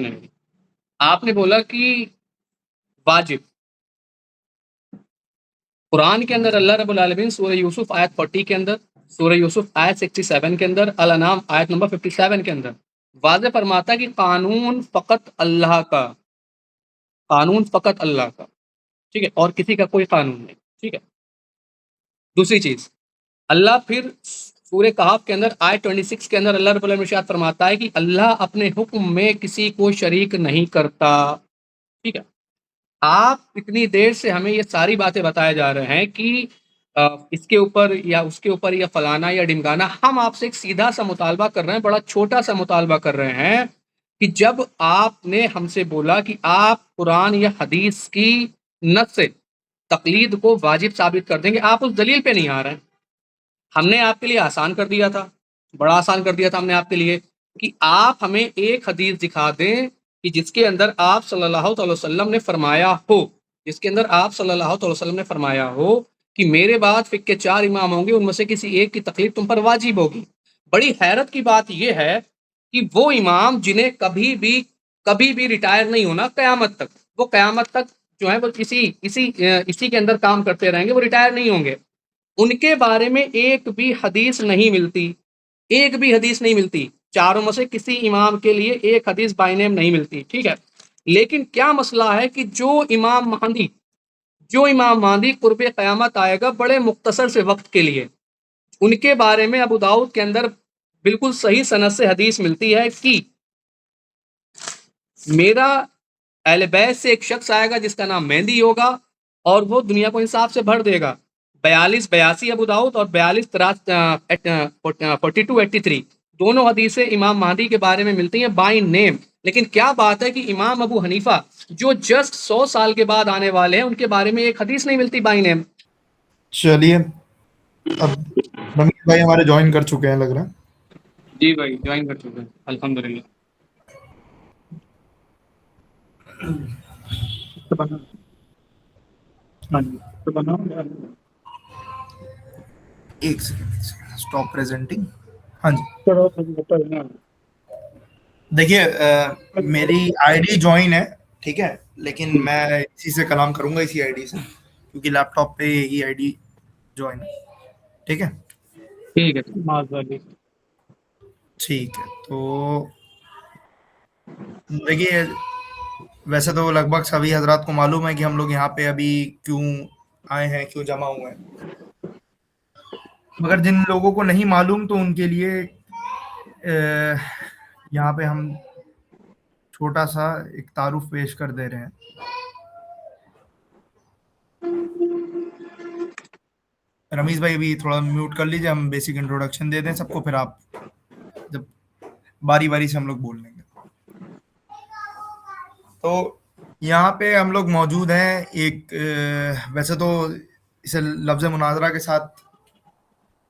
نہیں. آپ نے بولا کہ واجب. قرآن کے اندر اللہ رب العالمین سورہ یوسف آیت 40 کے اندر، سورہ یوسف آیت 67 کے اندر، الانعام آیت نمبر 57 کے اندر واضح فرماتا ہے کہ قانون فقط اللہ کا، قانون فقط اللہ کا، ٹھیک ہے، اور کسی کا کوئی قانون نہیں. ٹھیک ہے. دوسری چیز، اللہ پھر سورہ کہف کے اندر آیت 26 کے اندر اللہ رب العالمین ارشاد فرماتا ہے کہ اللہ اپنے حکم میں کسی کو شریک نہیں کرتا. ٹھیک ہے. آپ اتنی دیر سے ہمیں یہ ساری باتیں بتائے جا رہے ہیں کہ اس کے اوپر یا اس کے اوپر یا فلانا یا ڈمکانا. ہم آپ سے ایک سیدھا سا مطالبہ کر رہے ہیں، بڑا چھوٹا سا مطالبہ کر رہے ہیں کہ جب آپ نے ہم سے بولا کہ آپ قرآن یا حدیث کی نص سے تقلید کو واجب ثابت کر دیں گے، آپ اس دلیل پہ نہیں آ رہے ہیں. ہم نے آپ کے لیے آسان کر دیا تھا، بڑا آسان کر دیا تھا ہم نے آپ کے لیے کہ آپ ہمیں ایک حدیث دکھا دیں کہ جس کے اندر آپ صلی اللہ علیہ وسلم نے فرمایا ہو، جس کے اندر آپ صلی اللہ علیہ وسلم نے فرمایا ہو کہ میرے بعد فقہ کے 4 امام ہوں گے، ان میں سے کسی ایک کی تقلید تم پر واجب ہوگی. بڑی حیرت کی بات یہ ہے کہ وہ امام جنہیں کبھی بھی ریٹائر نہیں ہونا قیامت تک، وہ قیامت تک جو ہے وہ اسی کے اندر کام کرتے رہیں گے، وہ ریٹائر نہیں ہوں گے. ان کے بارے میں ایک بھی حدیث نہیں ملتی، ایک بھی حدیث نہیں ملتی. چاروں میں سے کسی امام کے لیے ایک حدیث بائی نیم نہیں ملتی. ٹھیک ہے. لیکن کیا مسئلہ ہے کہ جو امام مہدی قرب قیامت آئے گا بڑے مختصر سے وقت کے لیے، ان کے بارے میں ابو داؤد کے اندر بالکل صحیح سند سے حدیث ملتی ہے کہ میرا اہل بیت سے ایک شخص آئے گا جس کا نام مہدی ہوگا اور وہ دنیا کو انصاف سے بھر دے گا. 42 ابو داؤد اور 42 دونوں حدیثیں امام مہدی کے بارے میں ملتی ہیں بائی نیم. لیکن کیا بات ہے کہ امام ابو حنیفہ جو جسٹ 100 سال کے بعد آنے والے ہیں، ان کے بارے میں ایک حدیث نہیں ملتی بائی نیم. چلیے اب رمیش بھائی ہمارے جوائن کر چکے ہیں لگ رہا ہے. جی بھائی جوائن کر چکے ہیں الحمدللہ. ایک سیکنڈ اسٹاپ پریزنٹنگ. ہاں جی دیکھیے میری آئی ڈی جوائن ہے، ٹھیک ہے، لیکن میں اسی سے کلام کروں گا، اسی آئی ڈی سے، کیونکہ لیپ ٹاپ پہ یہی آئی ڈی جوائن ہے. ٹھیک ہے ٹھیک ہے. ٹھیک ہے. تو دیکھیے ویسے تو لگ بھگ سبھی حضرات کو معلوم ہے کہ ہم لوگ یہاں پہ ابھی کیوں آئے ہیں، کیوں جمع ہوئے ہیں، مگر جن لوگوں کو نہیں معلوم تو ان کے لیے یہاں پہ ہم چھوٹا سا ایک تعارف پیش کر دے رہے ہیں. رمیش بھائی ابھی تھوڑا میوٹ کر لیجیے، ہم بیسک انٹروڈکشن دے دیں سب کو، پھر آپ جب باری باری سے ہم لوگ بول لیں گے. تو یہاں پہ ہم لوگ موجود ہیں ایک ویسے تو اسے لفظ مناظرہ کے ساتھ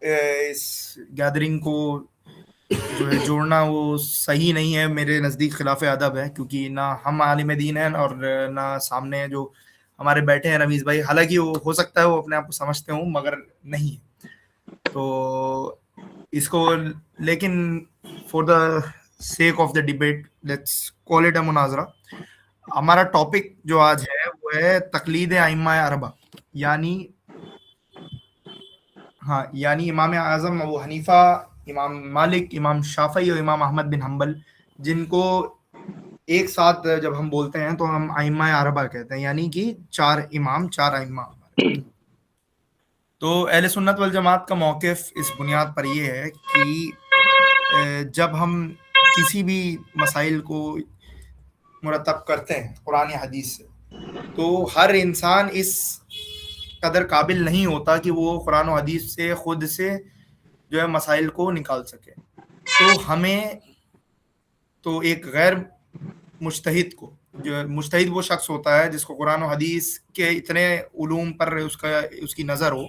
اس گیدرنگ کو جو ہے جوڑنا وہ صحیح نہیں ہے، میرے نزدیک خلاف ادب ہے، کیونکہ نہ ہم عالم دین ہیں اور نہ سامنے جو ہمارے بیٹھے ہیں رمیز بھائی، حالانکہ وہ ہو سکتا ہے وہ اپنے آپ کو سمجھتے ہوں مگر نہیں. تو اس کو لیکن for the sake of the debate let's call it a مناظرہ. ہمارا ٹاپک جو آج ہے وہ ہے تقلید ائمہ اربعہ، یعنی امام اعظم ابو حنیفہ، امام مالک، امام شافعی اور امام احمد بن حنبل، جن کو ایک ساتھ جب ہم بولتے ہیں تو ہم ائمہ اربعہ کہتے ہیں، یعنی کہ 4 امام، 4 ائمہ. تو اہل سنت والجماعت کا موقف اس بنیاد پر یہ ہے کہ جب ہم کسی بھی مسائل کو مرتب کرتے ہیں قرآن حدیث سے، تو ہر انسان اس قدر قابل نہیں ہوتا کہ وہ قرآن و حدیث سے خود سے جو ہے مسائل کو نکال سکے. تو ہمیں تو ایک غیر مجتہد کو، جو مجتہد وہ شخص ہوتا ہے جس کو قرآن و حدیث کے اتنے علوم پر اس کی نظر ہو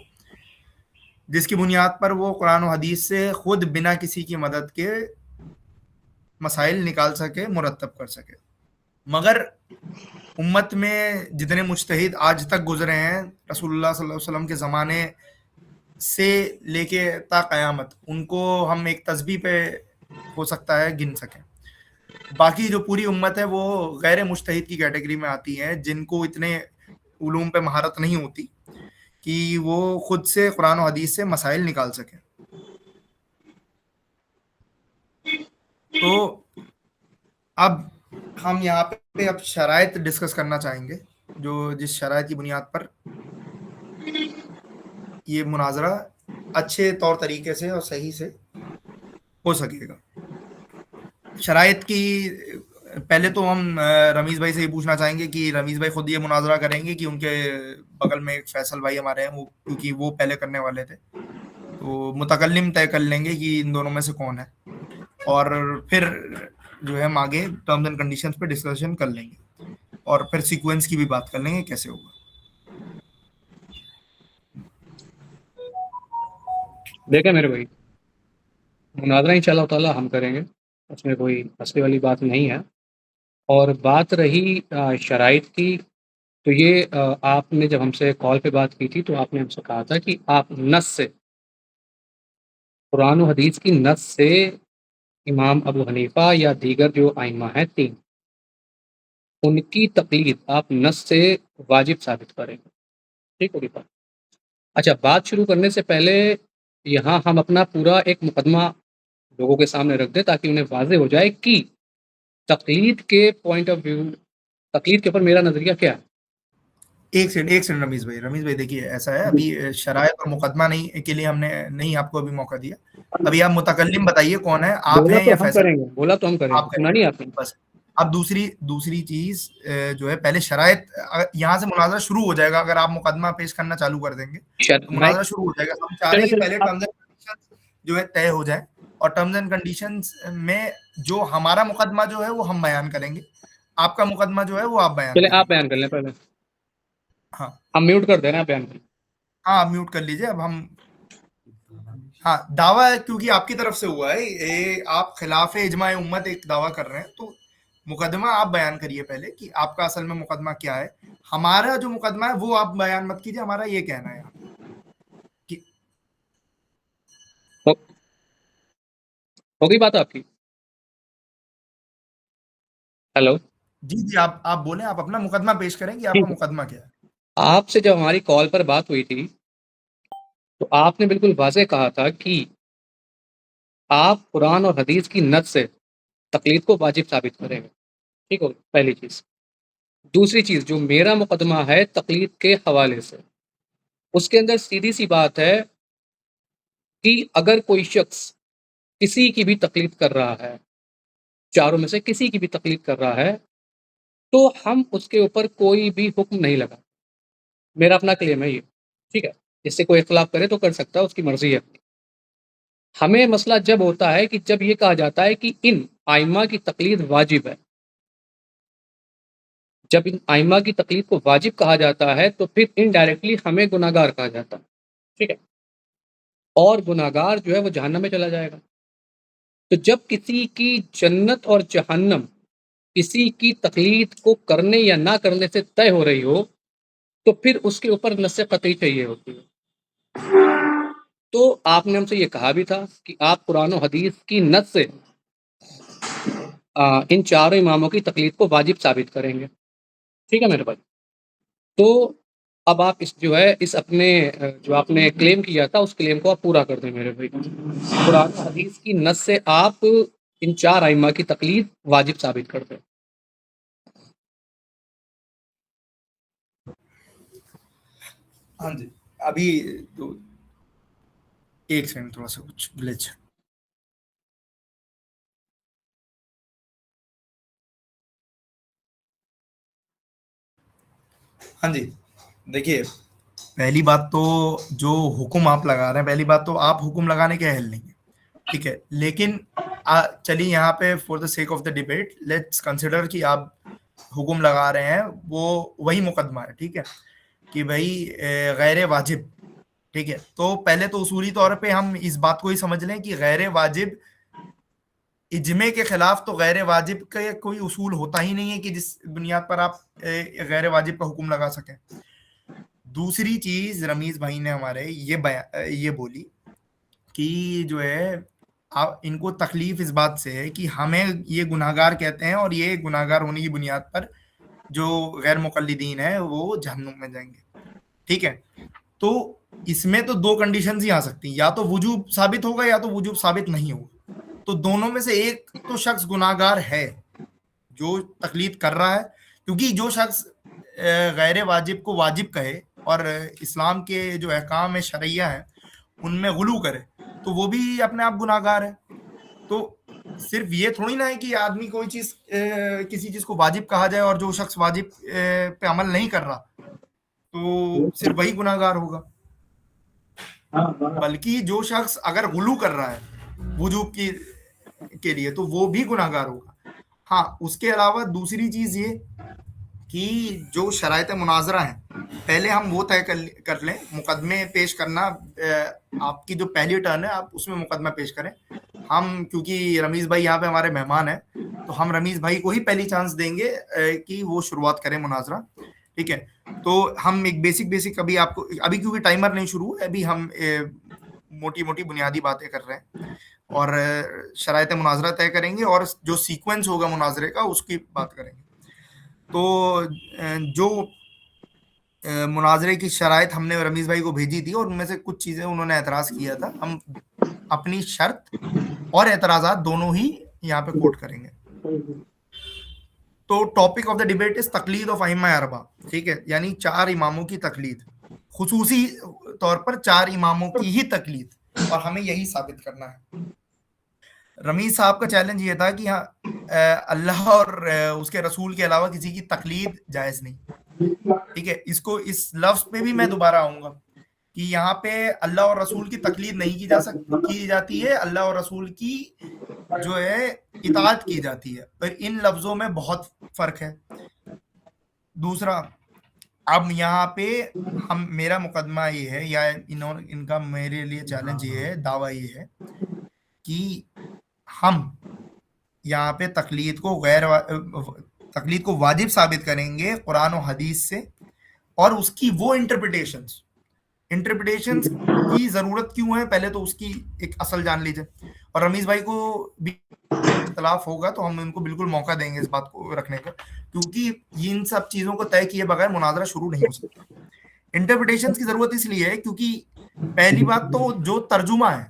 جس کی بنیاد پر وہ قرآن و حدیث سے خود بنا کسی کی مدد کے مسائل نکال سکے، مرتب کر سکے. مگر امت میں جتنے مجتہد آج تک گزرے ہیں رسول اللہ صلی اللہ علیہ وسلم کے زمانے سے لے کے تا قیامت، ان کو ہم ایک تسبیح پہ ہو سکتا ہے گن سکیں. باقی جو پوری امت ہے وہ غیر مجتہد کی کیٹیگری میں آتی ہے، جن کو اتنے علوم پہ مہارت نہیں ہوتی کہ وہ خود سے قرآن و حدیث سے مسائل نکال سکیں. تو اب ہم یہاں پہ اب شرائط ڈسکس کرنا چاہیں گے، جو جس شرائط کی بنیاد پر یہ مناظرہ اچھے طور طریقے سے اور صحیح سے ہو سکے گا. شرائط کی پہلے تو ہم رمیز بھائی سے یہ پوچھنا چاہیں گے کہ رمیز بھائی خود یہ مناظرہ کریں گے کہ ان کے بغل میں ایک فیصل بھائی ہمارے ہیں، وہ کیونکہ وہ پہلے کرنے والے تھے، تو متکلم طے کر لیں گے کہ ان دونوں میں سے کون ہے، اور پھر جو ہے ہم آگے ٹرمز اینڈ کنڈیشنز پہ ڈسکشن کر لیں گے، اور پھر سیکوینس کی بھی بات کر لیں گے کیسے ہوگا. دیکھیں میرے بھائی، مناظرہ انشاءاللہ تعالیٰ ہم کریں گے، اس میں کوئی ہنسنے والی بات نہیں ہے. اور بات رہی شرائط کی، تو یہ آپ نے جب ہم سے کال پہ بات کی تھی تو آپ نے ہم سے کہا تھا کہ آپ نص سے، قرآن و حدیث کی نص سے امام ابو حنیفہ یا دیگر جو ائمہ ہیں 3، ان کی تقلید آپ نص سے واجب ثابت کریں گے. ٹھیک ہوگی بات؟ اچھا، بات شروع کرنے سے پہلے یہاں ہم اپنا پورا ایک مقدمہ لوگوں کے سامنے رکھ دیں تاکہ انہیں واضح ہو جائے کہ تقلید کے پوائنٹ آف ویو، تقلید کے اوپر میرا نظریہ کیا ہے. ایک سیکنڈ رمیز بھائی دیکھیے، ایسا ہے ابھی شرائط اور مقدمہ نہیں کے لیے ہم نے نہیں آپ کو ابھی موقع دیا. ابھی آپ متکلم بتائیے کون ہے، آپ بولا ہیں تو یا ہم فیصل؟ کریں گے، بولا تو ہم کریں گے، آپ کریں سنا نہیں آپ نے؟ بس. اب دوسری چیز جو ہے، پہلے شرائط، یہاں سے مناظرہ شروع ہو جائے گا اگر آپ مقدمہ پیش کرنا چالو کر دیں گے تو میں مناظرہ شروع ہو جائے گا. ہم چاہ رہے چلے ہیں کہ چلے پہلے آپ ٹرمز اینڈ کنڈیشنز جو ہے طے ہو جائیں، اور ٹرمز اینڈ کنڈیشنز میں جو ہمارا مقدمہ جو ہے وہ ہم بیان کریں گے، آپ کا مقدمہ جو ہے وہ آپ بیان چلے کریں آپ گے. بیان کر لیں پہلے. ہاں ہم میوٹ کر دیں نا، آپ بیان کر لیں. ہاں میوٹ کر لیجئے. اب ہم ہاں دعویٰ کیونکہ آپ کی طرف سے ہوا ہے، آپ خلاف اجماع امت ایک دعویٰ کر رہے ہیں، تو مقدمہ آپ بیان کریے پہلے کہ آپ کا اصل میں مقدمہ کیا ہے. ہمارا جو مقدمہ ہے وہ آپ بیان مت کیجیے، ہمارا یہ کہنا ہے یہاں کہ ہو گئی بات آپ کی؟ ہیلو. جی آپ بولیں، آپ اپنا مقدمہ پیش کریں کہ آپ کا ٹھیک ہے، مقدمہ کیا ہے. آپ سے جب ہماری کال پر بات ہوئی تھی تو آپ نے بالکل واضح کہا تھا کہ آپ قرآن اور حدیث کی نص سے تقلید کو واجب ثابت کریں گے. ٹھیک ہو، پہلی چیز. دوسری چیز، جو میرا مقدمہ ہے تقلید کے حوالے سے، اس کے اندر سیدھی سی بات ہے کہ اگر کوئی شخص کسی کی بھی تقلید کر رہا ہے، چاروں میں سے کسی کی بھی تقلید کر رہا ہے، تو ہم اس کے اوپر کوئی بھی حکم نہیں لگا. میرا اپنا کلیم ہے یہ. ٹھیک ہے، اس سے کوئی اختلاف کرے تو کر سکتا ہے، اس کی مرضی ہے. ہمیں مسئلہ جب ہوتا ہے کہ جب یہ کہا جاتا ہے کہ ان ائمہ کی تقلید واجب ہے. جب ان ائمہ کی تقلید کو واجب کہا جاتا ہے تو پھر انڈائریکٹلی ہمیں گناہ گار کہا جاتا ہے. ٹھیک ہے، اور گناہ گار جو ہے وہ جہنم میں چلا جائے گا. تو جب کسی کی جنت اور جہنم کسی کی تقلید کو کرنے یا نہ کرنے سے طے ہو رہی ہو تو پھر اس کے اوپر نص قطعی چاہیے ہوتی ہے. تو آپ نے ہم سے یہ کہا بھی تھا کہ آپ قرآن و حدیث کی نص سے ان چاروں اماموں کی تقلید کو واجب ثابت کریں گے. ٹھیک ہے میرے بھائی. تو اب آپ جو ہے اس اپنے جو آپ نے کلیم کیا تھا اس کلیم کو آپ پورا کر دیں میرے بھائی. قرآن و حدیث کی نص سے آپ ان 4 ائمہ کی تقلید واجب ثابت کر دیں. ہاں جی. ابھی تو ایک سیکنڈ، تھوڑا سا کچھ گلچ. ہاں جی دیکھیے، پہلی بات تو جو حکم آپ لگا رہے ہیں، پہلی بات تو آپ حکم لگانے کے اہل نہیں ہیں، ٹھیک ہے. لیکن چلیے یہاں پہ for the sake of the debate let's consider کہ آپ حکم لگا رہے ہیں، وہ وہی مقدمہ ہے، ٹھیک ہے، کہ بھائی غیر واجب. ٹھیک ہے، تو پہلے تو اصولی طور پہ ہم اس بات کو ہی سمجھ لیں کہ غیر واجب اجمے کے خلاف، تو غیر واجب کا کوئی اصول ہوتا ہی نہیں ہے کہ جس بنیاد پر آپ غیر واجب کا حکم لگا سکیں. دوسری چیز رمیز بھائی نے ہمارے یہ بولی کہ جو ہے ان کو تکلیف اس بات سے ہے کہ ہمیں یہ گناہگار کہتے ہیں اور یہ گناہگار ہونے کی بنیاد پر جو غیر مقلدین ہیں وہ جہنم میں جائیں گے. ٹھیک ہے, تو اس میں تو دو کنڈیشنز ہی آ سکتی ہیں, یا تو وجوب ثابت ہوگا یا تو وجوب ثابت نہیں ہوگا. تو دونوں میں سے ایک تو شخص گناہگار ہے جو تقلید کر رہا ہے, کیونکہ جو شخص غیر واجب کو واجب کہے اور اسلام کے جو احکام شرعیہ ہیں ان میں غلو کرے تو وہ بھی اپنے آپ گناہگار ہے. تو صرف یہ تھوڑی نہ ہے کہ آدمی کوئی چیز کسی چیز کو واجب کہا جائے اور جو شخص واجب پہ عمل نہیں کر رہا تو صرف وہی گناہگار ہوگا, بلکہ جو شخص اگر غلو کر رہا ہے وجوب کے لیے تو وہ بھی گناہگار ہوگا. ہاں, اس کے علاوہ دوسری چیز یہ کہ جو شرائط مناظرہ ہیں پہلے ہم وہ طے کر لیں. مقدمے پیش کرنا, آپ کی جو پہلی ٹرن ہے آپ اس میں مقدمہ پیش کریں. ہم کیونکہ رمیز بھائی یہاں پہ ہمارے مہمان ہیں تو ہم رمیز بھائی کو ہی پہلی چانس دیں گے کہ وہ شروعات کریں مناظرہ. ٹھیک ہے, تو ہم ایک بیسک ابھی آپ کو, ابھی کیونکہ ٹائمر نہیں شروع ہے, ابھی ہم موٹی موٹی بنیادی باتیں کر رہے ہیں اور شرائط مناظرہ طے کریں گے اور جو سیکوینس ہوگا مناظرے کا اس کی بات کریں گے. تو جو مناظرے کی شرائط ہم نے رمیز بھائی کو بھیجی تھی اور ان میں سے کچھ چیزیں انہوں نے اعتراض کیا تھا, ہم اپنی شرط اور اعتراضات دونوں ہی یہاں پہ کوٹ کریں گے. تو ٹاپک آف دا ڈیبیٹ از تقلید آف ائمہ اربعہ. ٹھیک ہے, یعنی 4 اماموں کی تقلید, خصوصی طور پر 4 اماموں کی ہی تقلید, اور ہمیں یہی ثابت کرنا ہے. رمیز صاحب کا چیلنج یہ تھا کہ ہاں اللہ اور اس کے رسول کے علاوہ کسی کی تقلید جائز نہیں. ٹھیک ہے, اس لفظ پہ بھی میں دوبارہ آؤں گا کہ یہاں پہ اللہ اور رسول کی تقلید نہیں کی جاتی ہے, اللہ اور رسول کی جو ہے اطاعت کی جاتی ہے. اور ان لفظوں میں بہت فرق ہے. دوسرا, اب یہاں پہ میرا مقدمہ یہ ہے یا ان کا میرے لیے چیلنج یہ ہے, دعویٰ یہ ہے کہ ہم یہاں پہ تقلید کو واجب ثابت کریں گے قرآن و حدیث سے, اور اس کی وہ انٹرپریٹیشنز کی ضرورت کیوں ہے پہلے تو اس کی ایک اصل جان لیجئے. اور رمیز بھائی کو بھی اختلاف ہوگا تو ہم ان کو بالکل موقع دیں گے اس بات کو رکھنے کا, کیونکہ ان سب چیزوں کو طے کیے بغیر مناظرہ شروع نہیں ہو سکتا. انٹرپریٹیشنز کی ضرورت اس لیے ہے کیونکہ پہلی بات تو جو ترجمہ ہے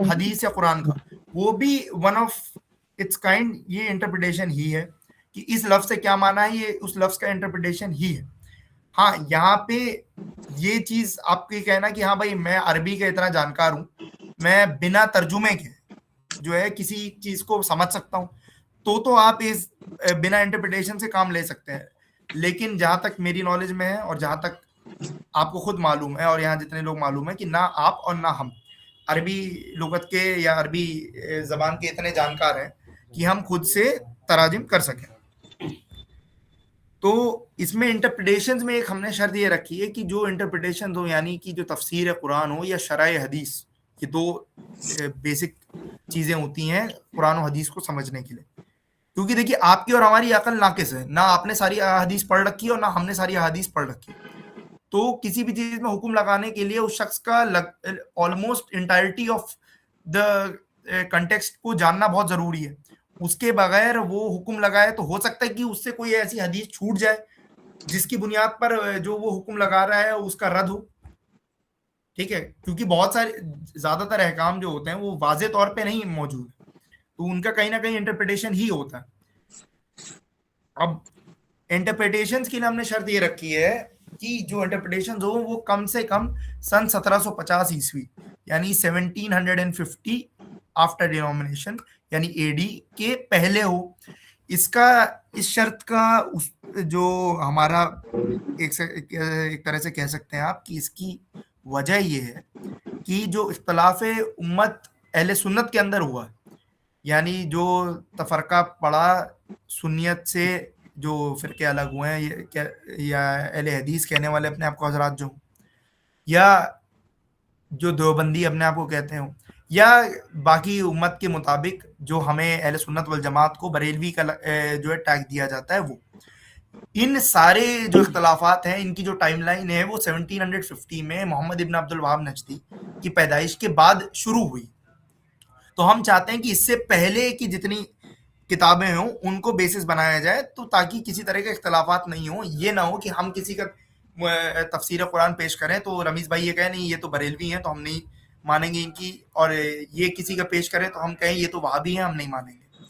حدیث یا قرآن کا وہ بھی ون آف اٹس کائنڈ یہ انٹرپریٹیشن ہی ہے کہ اس لفظ سے کیا مانا ہے, یہ اس لفظ کا انٹرپریٹیشن ہی ہے. ہاں, یہاں پہ یہ چیز آپ کی کہنا کہ ہاں بھائی میں عربی کا اتنا جانکار ہوں, میں بنا ترجمے کے جو ہے کسی چیز کو سمجھ سکتا ہوں, تو آپ اس بنا انٹرپریٹیشن سے کام لے سکتے ہیں. لیکن جہاں تک میری نالج میں ہے اور جہاں تک آپ کو خود معلوم ہے اور یہاں جتنے لوگ معلوم ہے کہ نہ آپ اور نہ ہم عربی لغت کے یا عربی زبان کے اتنے جانکار ہیں کہ ہم خود سے تراجم کر سکیں. تو اس میں انٹرپریٹیشنز میں ایک ہم نے شرط یہ رکھی ہے کہ جو انٹرپریٹیشنز ہو, یعنی کہ جو تفسیر قرآن ہو یا شرح حدیث, یہ 2 بیسک چیزیں ہوتی ہیں قرآن و حدیث کو سمجھنے کے لیے. کیونکہ دیکھیے آپ کی اور ہماری عقل ناقص ہے, نہ آپ نے ساری حدیث پڑھ رکھی ہے اور نہ ہم نے ساری حدیث پڑھ رکھی ہے. تو کسی بھی چیز میں حکم لگانے کے لیے اس شخص کا almost entirety of the context کو جاننا بہت ضروری ہے. اس کے بغیر وہ حکم لگائے تو ہو سکتا ہے کہ اس سے کوئی ایسی حدیث چھوٹ جائے جس کی بنیاد پر جو وہ حکم لگا رہا ہے اس کا رد ہو. ٹھیک ہے, کیونکہ بہت سارے زیادہ تر احکام جو ہوتے ہیں وہ واضح طور پہ نہیں موجود, تو ان کا کہیں نہ کہیں انٹرپریٹیشن ہی ہوتا ہے. اب انٹرپریٹیشنز کے لیے ہم نے شرط یہ رکھی ہے کہ جو انٹرپریٹیشنز ہو وہ کم سے کم سن 1750 عیسوی یعنی 1750 آفٹر ڈینومینیشن یعنی اے ڈی کے پہلے ہو. اس شرط کا جو ہمارا ایک طرح سے کہہ سکتے ہیں آپ کہ اس کی وجہ یہ ہے کہ جو اختلاف امت اہل سنت کے اندر ہوا, یعنی جو تفرقہ پڑا سنیت سے, جو فرقے الگ ہوئے ہیں یا اہل حدیث کہنے والے اپنے آپ کو حضرات جو, یا جو دیوبندی اپنے آپ کو کہتے ہوں, یا باقی امت کے مطابق جو ہمیں اہل سنت والجماعت کو بریلوی کا جو ہے ٹیگ دیا جاتا ہے, وہ ان سارے جو اختلافات ہیں ان کی جو ٹائم لائن ہے وہ 1750 میں محمد ابن عبد الوہاب نجدی کی پیدائش کے بعد شروع ہوئی. تو ہم چاہتے ہیں کہ اس سے پہلے کی جتنی کتابیں ہوں ان کو بیسس بنایا جائے، تو تاکہ کسی طرح کے اختلافات نہیں ہوں. یہ نہ ہو کہ ہم کسی کا تفسیر قرآن پیش کریں تو رمیز بھائی یہ کہیں نہیں یہ تو بریلوی ہیں تو ہم نہیں مانیں گے ان کی، اور یہ کسی کا پیش کریں تو ہم کہیں یہ تو وہابی ہیں ہم نہیں مانیں گے.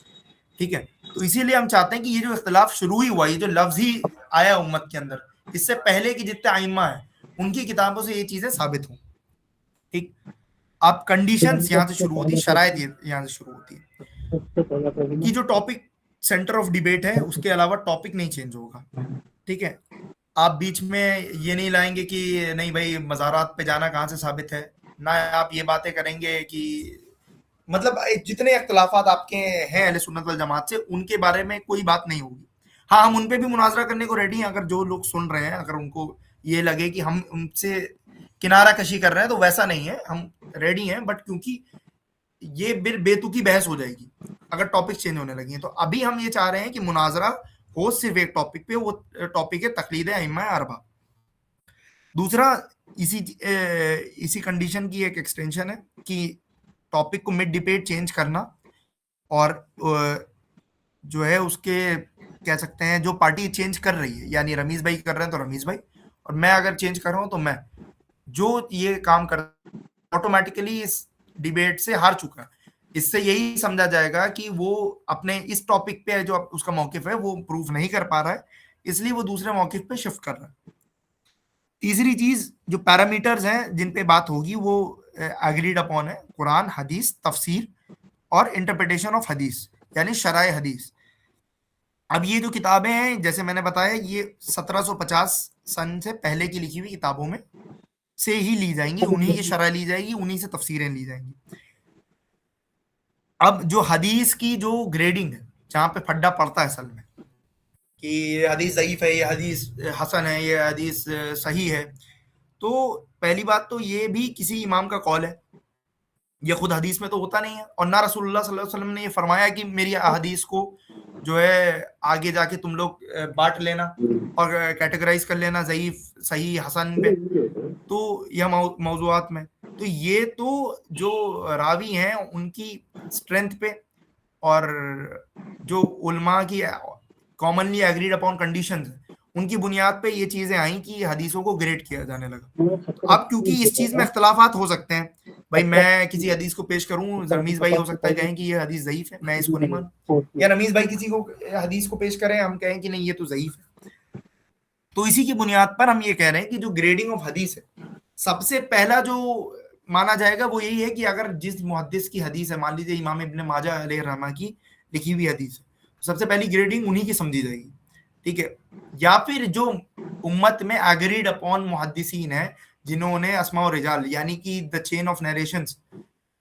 ٹھیک ہے، تو اسی لیے ہم چاہتے ہیں کہ یہ جو اختلاف شروع ہی ہوا، یہ جو لفظ ہی آیا امت کے اندر، اس سے پہلے کی جتنے ائمہ ہیں ان کی کتابوں سے یہ چیزیں ثابت ہوں. ٹھیک، اب کنڈیشنز یہاں سے شروع ہوتی، شرائط یہاں سے شروع ہوتی ہے کہ جو ٹاپک سینٹر آف ڈیبیٹ ہے اس کے علاوہ ٹاپک نہیں چینج ہوگا. ٹھیک ہے، آپ بیچ میں یہ نہیں لائیں گے کہ نہیں بھائی مزارات پہ جانا کہاں سے ثابت ہے، نہ آپ یہ باتیں کریں گے کہ مطلب جتنے اختلافات آپ کے ہیں اہل سنت والجماعت سے ان کے بارے میں کوئی بات نہیں ہوگی. ہاں ہم ان پہ بھی مناظرہ کرنے کو ریڈی ہیں، اگر جو لوگ سن رہے ہیں اگر ان کو یہ لگے کہ ہم ان سے کنارہ کشی کر رہے ہیں تو ویسا نہیں ہے، ہم ریڈی ہیں. بٹ کیونکہ یہ بے تکی بحث ہو جائے گی اگر ٹاپک چینج ہونے لگی ہیں، تو ابھی ہم یہ چاہ رہے ہیں کہ مناظرہ ہو صرف ایک ٹاپک پہ، وہ ٹاپک ہے تقلید ائمہ اربعہ. دوسرا اسی کنڈیشن کی ایک ایکسٹینشن ہے کہ ٹاپک کو مڈ ڈیبیٹ چینج کرنا، اور جو ہے اس کے کہہ سکتے ہیں جو پارٹی چینج کر رہی ہے، یعنی رمیز بھائی کر رہے ہیں تو رمیز بھائی، اور میں اگر چینج کر رہا ہوں تو میں، جو یہ کام کر آٹومیٹیکلی اس ڈیبیٹ سے ہار چکا ہے. اس سے یہی سمجھا جائے گا کہ وہ اپنے اس ٹاپک پہ جو اس کا موقف ہے وہ پروف نہیں کر پا رہا ہے، اس لیے وہ دوسرے موقف پہ شفٹ کر رہا ہے. تیسری چیز جو پیرامیٹرز ہیں جن پہ بات ہوگی وہ اگریڈ اپون ہے، قرآن، حدیث، تفسیر اور انٹرپریٹیشن آف حدیث یعنی شرائع حدیث. اب یہ جو کتابیں ہیں جیسے میں نے بتایا یہ 1750 سن سے پہلے کی لکھی ہوئی کتابوں میں سے ہی لی جائیں گی، انہی کی شرح لی جائے گی، انہی سے تفسیریں لی جائیں گی. اب جو حدیث کی جو گریڈنگ ہے جہاں پہ پھڈا پڑتا ہے اصل میں کہ یہ حدیث ضعیف ہے، یہ حدیث حسن ہے، یہ حدیث صحیح ہے، تو پہلی بات تو یہ بھی کسی امام کا قول ہے، یہ خود حدیث میں تو ہوتا نہیں ہے، اور نہ رسول اللہ صلی اللہ علیہ وسلم نے یہ فرمایا کہ میری احادیث کو جو ہے آگے جا کے تم لوگ بانٹ لینا اور کیٹیگرائز کر لینا ضعیف، صحیح، حسن میں، تو یہ موضوعات میں. تو یہ تو جو راوی ہیں ان کی اسٹرینتھ پہ اور جو علماء کی کامنلی ایگریڈ اپون کنڈیشنز ہیں ان کی بنیاد پہ یہ چیزیں آئیں کہ حدیثوں کو گریڈ کیا جانے لگا. اب کیونکہ اس چیز میں اختلافات ہو سکتے ہیں، بھائی میں کسی حدیث کو پیش کروں، رمیز بھائی ہو سکتا ہے کہیں کہ یہ حدیث ضعیف ہے میں اس کو نہیں مانوں، یا رمیز بھائی کسی کو حدیث کو پیش کریں ہم کہیں کہ نہیں یہ تو ضعیف ہے. تو اسی کی بنیاد پر ہم یہ کہہ رہے ہیں کہ جو گریڈنگ آف حدیث ہے سب سے پہلا جو مانا جائے گا وہ یہی ہے کہ اگر جس محدث کی حدیث ہے، مان لیجیے امام ابن ماجہ علیہ الرحمہ کی لکھی ہوئی حدیث ہے، سب سے پہلی گریڈنگ انہی کی سمجھی جائے گی. ٹھیک ہے، یا پھر جو امت میں ایگریڈ اپون محدثین ہیں جنہوں نے اسماء و رجال یعنی کہ دا چین آف نیریشنز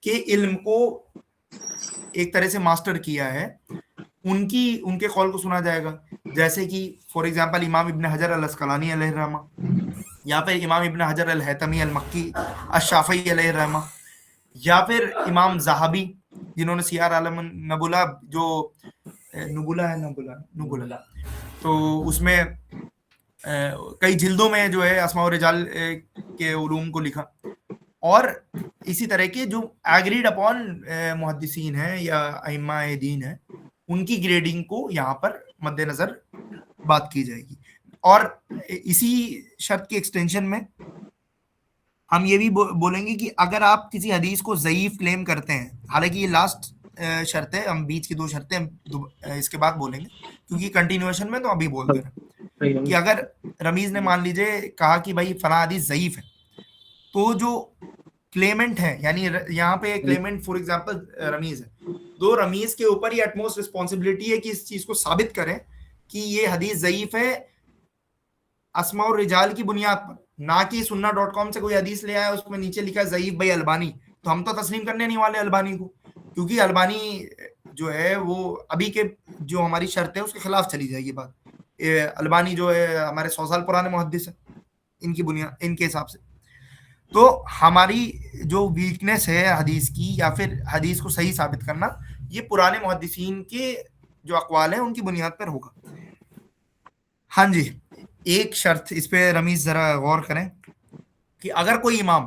کے علم کو ایک طرح سے ماسٹر کیا ہے، ان کے قول کو سنا جائے گا. جیسے کہ فار ایگزامپل امام ابن حجر الاسقلانی علیہ الرحمہ، یا پھر امام ابن حجر الہیتمی المکی الشافعی علیہ الرحمہ، یا پھر امام زاہبی جنہوں نے سیار عالم نبلا جو نبلا تو اس میں کئی جلدوں میں جو ہے اسماء و رجال کے علوم کو لکھا. اور اسی طرح کے جو ایگریڈ اپون محدثین ہیں یا ائمہ دین ہیں ان کی گریڈنگ کو یہاں پر مد نظر بات کی جائے گی. اور اسی شرط کی ایکسٹینشن میں ہم یہ بھی بولیں گے کہ اگر آپ کسی حدیث کو ضعیف کلیم کرتے ہیں، حالانکہ یہ لاسٹ شرط ہے، ہم بیچ کی دو شرطیں اس کے بعد بولیں گے کیونکہ کنٹینیوشن میں تو ابھی بول دے رہے ہیں کہ اگر رمیز نے مان لیجئے کہا کہ بھائی فلاں حدیث ضعیف ہے، تو جو کلیمنٹ ہے یعنی یہاں پہ کلیمنٹ فور ایگزامپل رمیز ہے، تو رمیز کے اوپر یہ اٹموسٹ رسپانسبلٹی ہے کہ اس چیز کو ثابت کریں کہ یہ حدیث ضعیف ہے اسماء و رجال کی بنیاد پر، نہ کہ سنہ.com سے کوئی حدیث لے آیا اس میں نیچے لکھا ہے ضعیف بھائی البانی، تو ہم تو تسلیم کرنے نہیں والے البانی کو، کیونکہ البانی جو ہے وہ ابھی کے جو ہماری شرط ہے اس کے خلاف چلی جائے گی بات. البانی جو ہے ہمارے 100 سال پرانے محدث ہیں ان کی بنیاد ان کے حساب سے. تو ہماری جو ویکنیس ہے حدیث کی یا پھر حدیث کو صحیح ثابت کرنا، یہ پرانے محدثین کے جو اقوال ہیں ان کی بنیاد پر ہوگا. ہاں جی، ایک شرط اس پہ رمیز ذرا غور کریں کہ اگر کوئی امام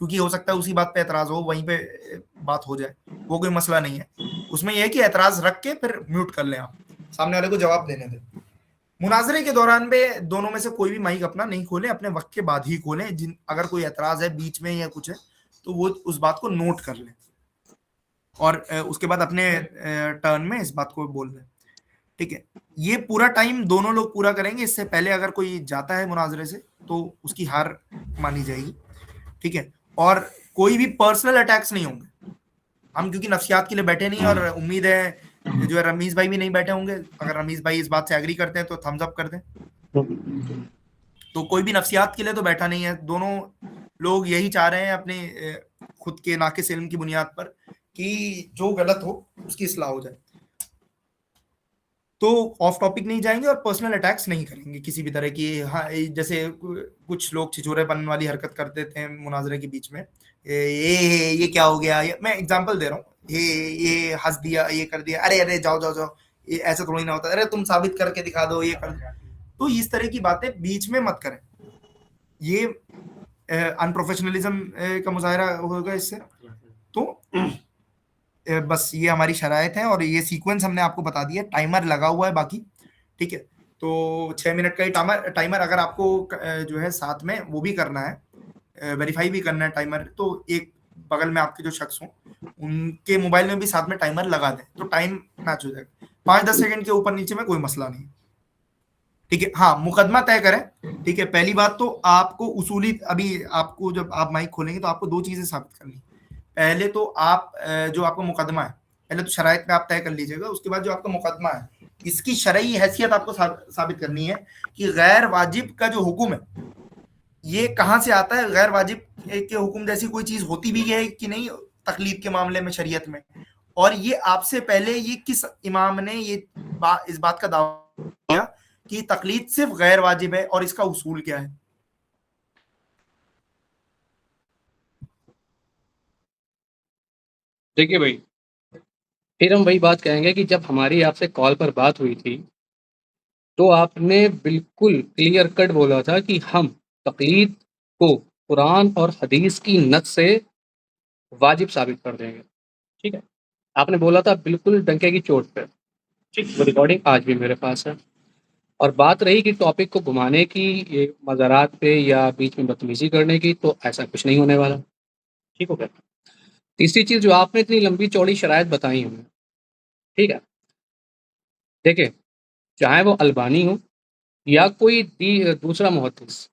کیونکہ ہو سکتا ہے اسی بات پہ اعتراض ہو, وہیں پہ بات ہو جائے, وہ کوئی مسئلہ نہیں ہے. اس میں یہ ہے کہ اعتراض رکھ کے پھر میوٹ کر لیں, آپ سامنے والے کو جواب دینے دیں. مناظرے کے دوران پہ دونوں میں سے کوئی بھی مائک اپنا نہیں کھولیں, اپنے وقت کے بعد ہی کھولیں. اگر کوئی اعتراض ہے بیچ میں یا کچھ ہے تو وہ اس بات کو نوٹ کر لیں اور اس کے بعد اپنے ٹرن میں اس بات کو بول لیں. ٹھیک ہے, یہ پورا ٹائم دونوں لوگ پورا کریں گے. اس سے پہلے اگر کوئی جاتا ہے مناظرے سے تو اس کی ہار مانی جائے گی. ٹھیک ہے, اور کوئی بھی پرسنل اٹیکس نہیں ہوں گے. ہم کیونکہ نفسیات کے لیے بیٹھے نہیں, اور امید ہے جو ہے رمیز بھائی بھی نہیں بیٹھے ہوں گے. اگر رمیز بھائی اس بات سے ایگری کرتے ہیں تو تھمز اپ کر دیں. تو کوئی بھی نفسیات کے لیے تو بیٹھا نہیں ہے. دونوں لوگ یہی چاہ رہے ہیں اپنے خود کے ناقص علم کی بنیاد پر کہ جو غلط ہو اس کی اصلاح ہو جائے. تو آف ٹاپک نہیں جائیں گے اور پرسنل اٹیکس نہیں کریں گے کسی بھی طرح کی. ہاں, جیسے کچھ لوگ چھچورے پن والی حرکت کرتے تھے مناظرے کے بیچ میں, یہ کیا ہو گیا, میں اگزامپل دے رہا ہوں, یہ ہنس دیا, یہ کر دیا, ارے جاؤ جاؤ جاؤ, یہ ایسا تھوڑی نہ ہوتا, ارے تم ثابت کر کے دکھا دو, یہ کر دو. تو اس طرح کی باتیں بیچ میں مت کریں. یہ ان پروفیشنلزم کا مظاہرہ ہوگا اس سے. تو بس یہ ہماری شرائط ہیں, اور یہ سیکوینس ہم نے آپ کو بتا دیا. ٹائمر لگا ہوا ہے باقی. ٹھیک ہے, تو 6 منٹ کا ہی ٹائمر اگر آپ کو جو ہے ساتھ میں وہ بھی کرنا ہے, ویریفائی بھی کرنا ہے ٹائمر, تو ایک بغل میں آپ کے جو شخص ہوں ان کے موبائل میں بھی ساتھ میں ٹائمر لگا دیں, تو ٹائم میچ ہو جائے گا. 5-10 سیکنڈ کے اوپر نیچے میں کوئی مسئلہ نہیں. ٹھیک ہے, ہاں مقدمہ طے کریں. ٹھیک ہے, پہلی بات تو آپ کو اصولی, ابھی آپ کو جب آپ مائک کھولیں گے تو آپ کو 2 چیزیں ثابت کرنی. پہلے تو آپ جو آپ کا مقدمہ ہے, پہلے تو شرائط میں آپ طے کر لیجیے گا. اس کے بعد جو آپ کا مقدمہ ہے اس کی شرعی حیثیت آپ کو ثابت کرنی ہے کہ غیر واجب کا جو حکم ہے یہ کہاں سے آتا ہے. غیر واجب کے حکم جیسی کوئی چیز ہوتی بھی ہے کہ نہیں تقلید کے معاملے میں شریعت میں, اور یہ آپ سے پہلے یہ کس امام نے یہ اس بات کا دعویٰ کیا کہ تقلید صرف غیر واجب ہے, اور اس کا اصول کیا ہے. دیکھیے بھائی, پھر ہم وہی بات کہیں گے کہ جب ہماری آپ سے کال پر بات ہوئی تھی تو آپ نے بالکل کلیئر کٹ بولا تھا کہ ہم تقلید کو قرآن اور حدیث کی نص سے واجب ثابت کر دیں گے. ٹھیک ہے, آپ نے بولا تھا بالکل ڈنکے کی چوٹ پہ. ٹھیک, وہ ریکارڈنگ آج بھی میرے پاس ہے. اور بات رہی کہ ٹاپک کو گھمانے کی, یہ مزارات پہ یا بیچ میں بدتمیزی کرنے کی, تو ایسا کچھ نہیں ہونے والا. ٹھیک ہو گیا. تیسری چیز جو آپ نے اتنی لمبی چوڑی شرائط بتائی ہمیں, ٹھیک ہے, دیکھیں چاہے وہ البانی ہو یا کوئی دوسرا محدث,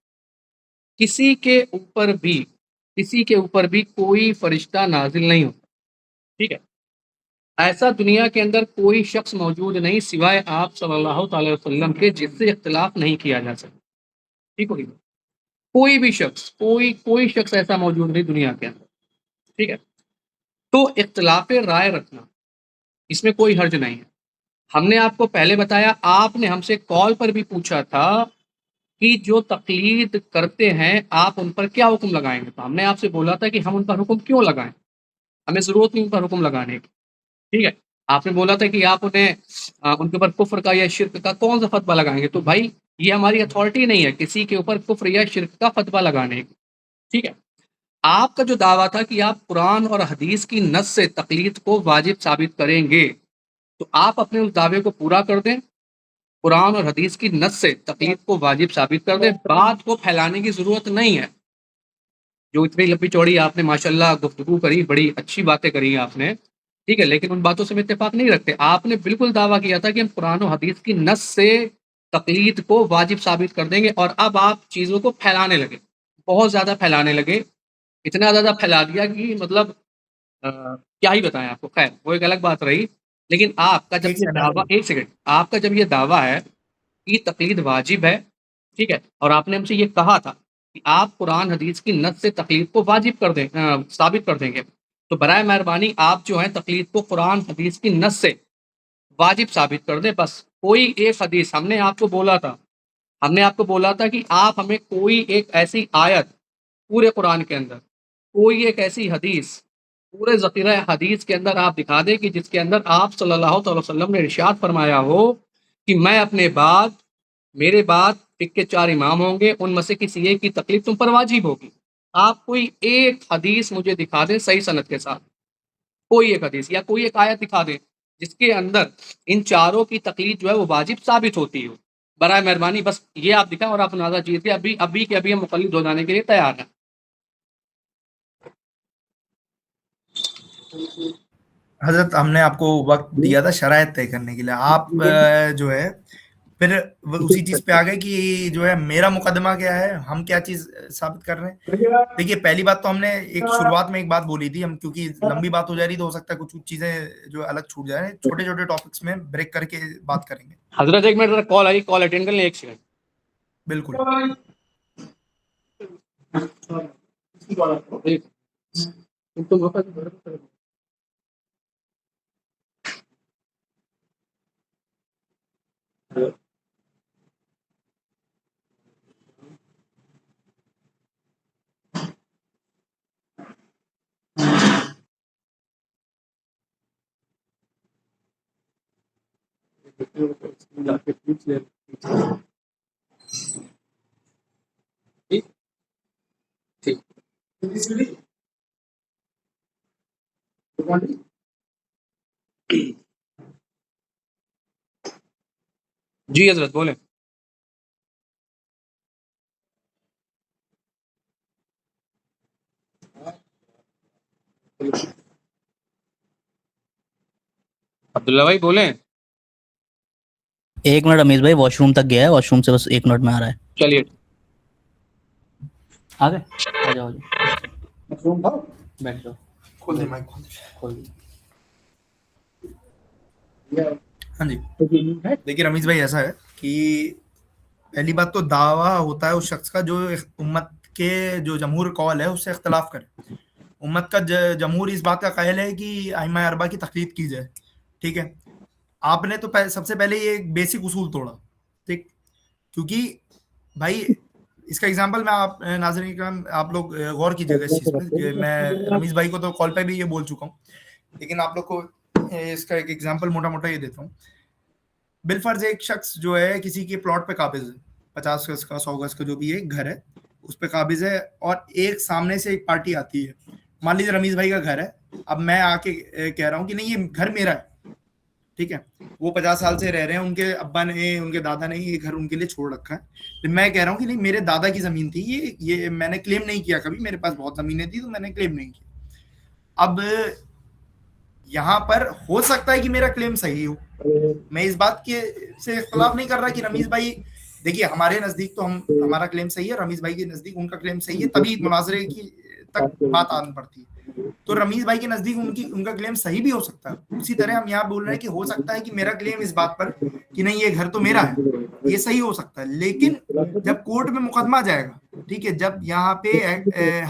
کسی کے اوپر بھی کوئی فرشتہ نازل نہیں ہوتا. ٹھیک ہے, ایسا دنیا کے اندر کوئی شخص موجود نہیں سوائے آپ صلی اللہ تعالی وسلم کے جس سے اختلاف نہیں کیا جا سکتا. ٹھیک ہوگی, کوئی بھی شخص, کوئی شخص ایسا موجود نہیں دنیا کے اندر. ٹھیک ہے, تو اختلاف رائے رکھنا اس میں کوئی حرج نہیں ہے. ہم نے آپ کو پہلے بتایا, آپ نے ہم سے کال پر بھی پوچھا تھا کہ جو تقلید کرتے ہیں آپ ان پر کیا حکم لگائیں گے. تو ہم نے آپ سے بولا تھا کہ ہم ان پر حکم کیوں لگائیں, ہمیں ضرورت نہیں ان پر حکم لگانے کی. ٹھیک ہے, آپ نے بولا تھا کہ آپ انہیں ان کے اوپر کفر کا یا شرک کا کون سا فتویٰ لگائیں گے. تو بھائی یہ ہماری اتھارٹی نہیں ہے کسی کے اوپر کفر یا شرک کا فتویٰ لگانے کی. ٹھیک ہے, آپ کا جو دعویٰ تھا کہ آپ قرآن اور حدیث کی نص سے تقلید کو واجب ثابت کریں گے, تو آپ اپنے اس دعوے کو پورا کر دیں, قرآن اور حدیث کی نص سے تقلید کو واجب ثابت کر دیں. بات کو پھیلانے کی ضرورت نہیں ہے. جو اتنی لمبی چوڑی آپ نے ماشاءاللہ گفتگو کری, بڑی اچھی باتیں کری آپ نے, ٹھیک ہے, لیکن ان باتوں سے ہم اتفاق نہیں رکھتے. آپ نے بالکل دعویٰ کیا تھا کہ ہم قرآن و حدیث کی نص سے تقلید کو واجب ثابت کر دیں گے, اور اب آپ چیزوں کو پھیلانے لگے, بہت زیادہ پھیلانے لگے. اتنا زیادہ پھیلا دیا کہ مطلب کیا ہی بتائیں آپ کو. خیر وہ ایک الگ بات رہی, لیکن آپ کا جب یہ دعویٰ, ایک سیکنڈ, آپ کا جب یہ دعویٰ ہے کہ تقلید واجب ہے, ٹھیک ہے, اور آپ نے ہم سے یہ کہا تھا کہ آپ قرآن حدیث کی نص سے تقلید کو واجب کر دیں, ثابت کر دیں گے, تو برائے مہربانی آپ جو ہیں تقلید کو قرآن حدیث کی نص سے واجب ثابت کر دیں. بس کوئی ایک حدیث, ہم نے آپ کو بولا تھا کہ آپ ہمیں کوئی ایک ایسی آیت پورے قرآن کے اندر, کوئی ایک ایسی حدیث پورے ذخیرہ حدیث کے اندر آپ دکھا دیں کہ جس کے اندر آپ صلی اللہ تعالی وسلم نے ارشاد فرمایا ہو کہ میں میرے بعد 4 امام ہوں گے, ان میں سے کسی ایک کی تقلید تم پر واجب ہوگی. آپ کوئی ایک حدیث مجھے دکھا دیں صحیح سند کے ساتھ، کوئی ایک حدیث یا کوئی ایک آیت دکھا دیں جس کے اندر ان چاروں کی تقلید جو ہے وہ واجب ثابت ہوتی ہو، برائے مہربانی بس یہ آپ دکھائیں اور آپ منازع جیتے ابھی کے ابھی ہم مقلد ہو جانے کے لیے تیار ہیں۔ حضرت ہم نے آپ کو وقت دیا تھا شرائط طے کرنے کے لیے، آپ جو ہے پھر اسی چیز پہ آ گئے کہ جو ہے میرا مقدمہ کیا ہے، ہم کیا چیز ثابت کر رہے ہیں۔ دیکھیے پہلی بات تو ہم نے ایک شروعات میں ایک بات بولی تھی، ہم کیونکہ لمبی بات ہو جا رہی تو ہو سکتا ہے کچھ چیزیں جو الگ چھوٹ جائیں، چھوٹے چھوٹے ٹاپکس میں بریک کر کے بات کریں گے۔ حضرت ایک منٹ کال آئی، کال اٹینڈ کر لیں، ایک سیکنڈ۔ بالکل جی حضرت بولیں۔ عبداللہ بھائی بولیں۔ ایک منٹ امیز بھائی، واش روم تک گیا ہے، واش روم سے بس 1 منٹ میں آ رہا ہے۔ چلیے آ گئے، آ جاؤ بیٹھ جاؤ، کھول دیں مائک، کھول کھول دیں۔ دیں۔ ہاں جی دیکھیے رمیز بھائی ایسا ہے کہ پہلی بات تو دعویٰ ہوتا ہے اس شخص کا جو امت کے جو جمہور قول ہے اس سے اختلاف کرے۔ امت کا جمہور اس بات کا قائل ہے کہ ائمہ اربعہ کی تقلید کی جائے، ٹھیک ہے۔ آپ نے تو سب سے پہلے یہ ایک بیسک اصول توڑا، ٹھیک، کیونکہ بھائی اس کا اگزامپل میں آپ ناظرین کرام آپ لوگ غور کیجیے گا اس چیز پہ کہ میں رمیز بھائی کو تو کال پہ بھی یہ بول چکا ہوں، لیکن آپ لوگ کو اس کا ایک ایگزامپل موٹا موٹا یہ دیتا ہوں۔ بالفرض ایک شخص جو ہے کسی کے پلاٹ پہ قابض ہے، 50 گز کا 100 گز کا جو بھی ایک گھر ہے اس پہ قابض ہے، اور ایک سامنے سے ایک پارٹی آتی ہے، مان لیجیے رمیز بھائی کا گھر ہے، اب میں آ کے کہہ رہا ہوں کہ نہیں یہ گھر میرا ہے، ٹھیک ہے، وہ 50 سال سے رہ رہے ہیں، ان کے ابا نے ان کے دادا نے یہ گھر ان کے لیے چھوڑ رکھا ہے، میں کہہ رہا ہوں کہ نہیں میرے دادا کی زمین تھی، یہ میں نے کلیم نہیں کیا کبھی، میرے پاس بہت زمینیں تھی تو میں نے کلیم نہیں کیا۔ اب یہاں پر ہو سکتا ہے کہ میرا کلیم صحیح ہو، میں اس بات کے سے اختلاف نہیں کر رہا کہ رمیز بھائی دیکھیے ہمارے نزدیک تو ہمارا کلیم صحیح ہے، رمیز بھائی کے نزدیک ان کا کلیم صحیح ہے، تبھی مناظرے کی تک بات آن پڑتی ہے، تو رمیز بھائی کے نزدیک ان کا کلیم صحیح بھی ہو سکتا ہے، اسی طرح ہم یہاں بول رہے ہیں کہ ہو سکتا ہے کہ میرا کلیم اس بات پر کہ نہیں یہ گھر تو میرا ہے یہ صحیح ہو سکتا ہے، لیکن جب کورٹ میں مقدمہ جائے گا، ٹھیک ہے، جب یہاں پہ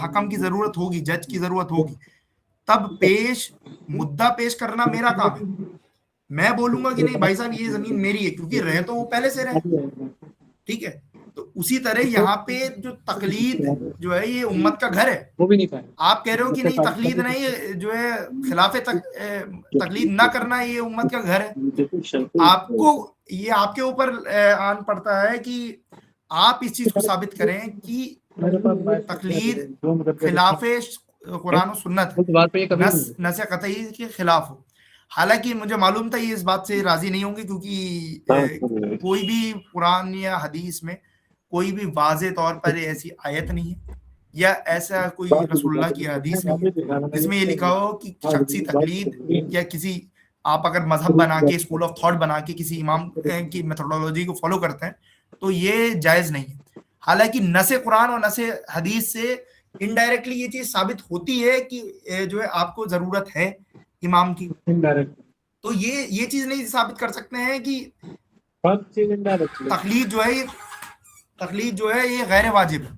حکم کی ضرورت ہوگی، جج کی ضرورت ہوگی، تب مدعا پیش کرنا میرا کام ہے، میں بولوں گا کہ نہیں بھائی صاحب یہ زمین میری ہے، کیونکہ رہے تو وہ پہلے سے رہے، ٹھیک ہے، تو اسی طرح یہاں پہ جو تقلید جو ہے یہ امت کا گھر ہے، وہ بھی نہیں پائے، آپ کہہ رہے ہو کہ نہیں تقلید نہیں جو ہے خلاف تقلید نہ کرنا یہ امت کا گھر ہے، آپ کو یہ آپ کے اوپر آن پڑتا ہے کہ آپ اس چیز کو ثابت کریں کہ تقلید خلاف قرآن و سنت نص قطعی کے خلاف ہو، حالانکہ مجھے معلوم تھا یہ اس بات سے راضی نہیں ہوں گے، کیونکہ کوئی بھی قرآن یا حدیث میں کوئی بھی واضح طور پر ایسی آیت نہیں ہے یا ایسا کوئی رسول اللہ کی حدیث نہیں ہے جس میں یہ لکھا ہو کہ شخصی تقلید یا کسی آپ اگر مذہب بنا کے اسکول آف تھاٹ بنا کے کسی امام کی میتھڈولوجی کو فالو کرتے ہیں تو یہ جائز نہیں ہے، حالانکہ نص قرآن اور نص حدیث سے انڈائریکٹلی یہ چیز ثابت ہوتی ہے کہ جو ہے آپ کو ضرورت ہے امام کی، تو یہ چیز نہیں ثابت کر سکتے ہیں کہ تقلید جو ہے یہ غیر واجب ہے،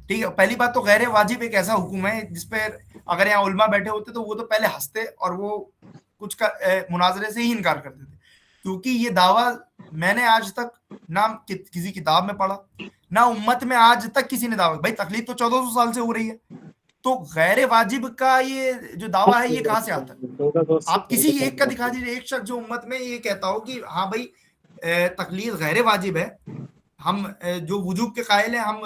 ٹھیک ہے۔ پہلی بات تو غیر واجب ایک ایسا حکم ہے جس پہ اگر یہاں علماء بیٹھے ہوتے تو وہ تو پہلے ہنستے اور وہ کچھ مناظرے سے ہی انکار کر دیتے، کیونکہ یہ دعویٰ میں نے آج تک نہ کسی کتاب میں پڑھا نہ امت میں آج تک کسی نے دعویٰ، بھائی تقلید تو 1400 سال سے ہو رہی ہے، تو غیر واجب کا یہ جو دعویٰ ہے یہ کہاں سے آتا ہے؟ آپ کسی ایک کا دکھا دیجیے، ایک شخص جو امت میں یہ کہتا ہو کہ ہاں بھائی تقلید غیر واجب ہے، ہم جو وجوب کے قائل ہیں ہم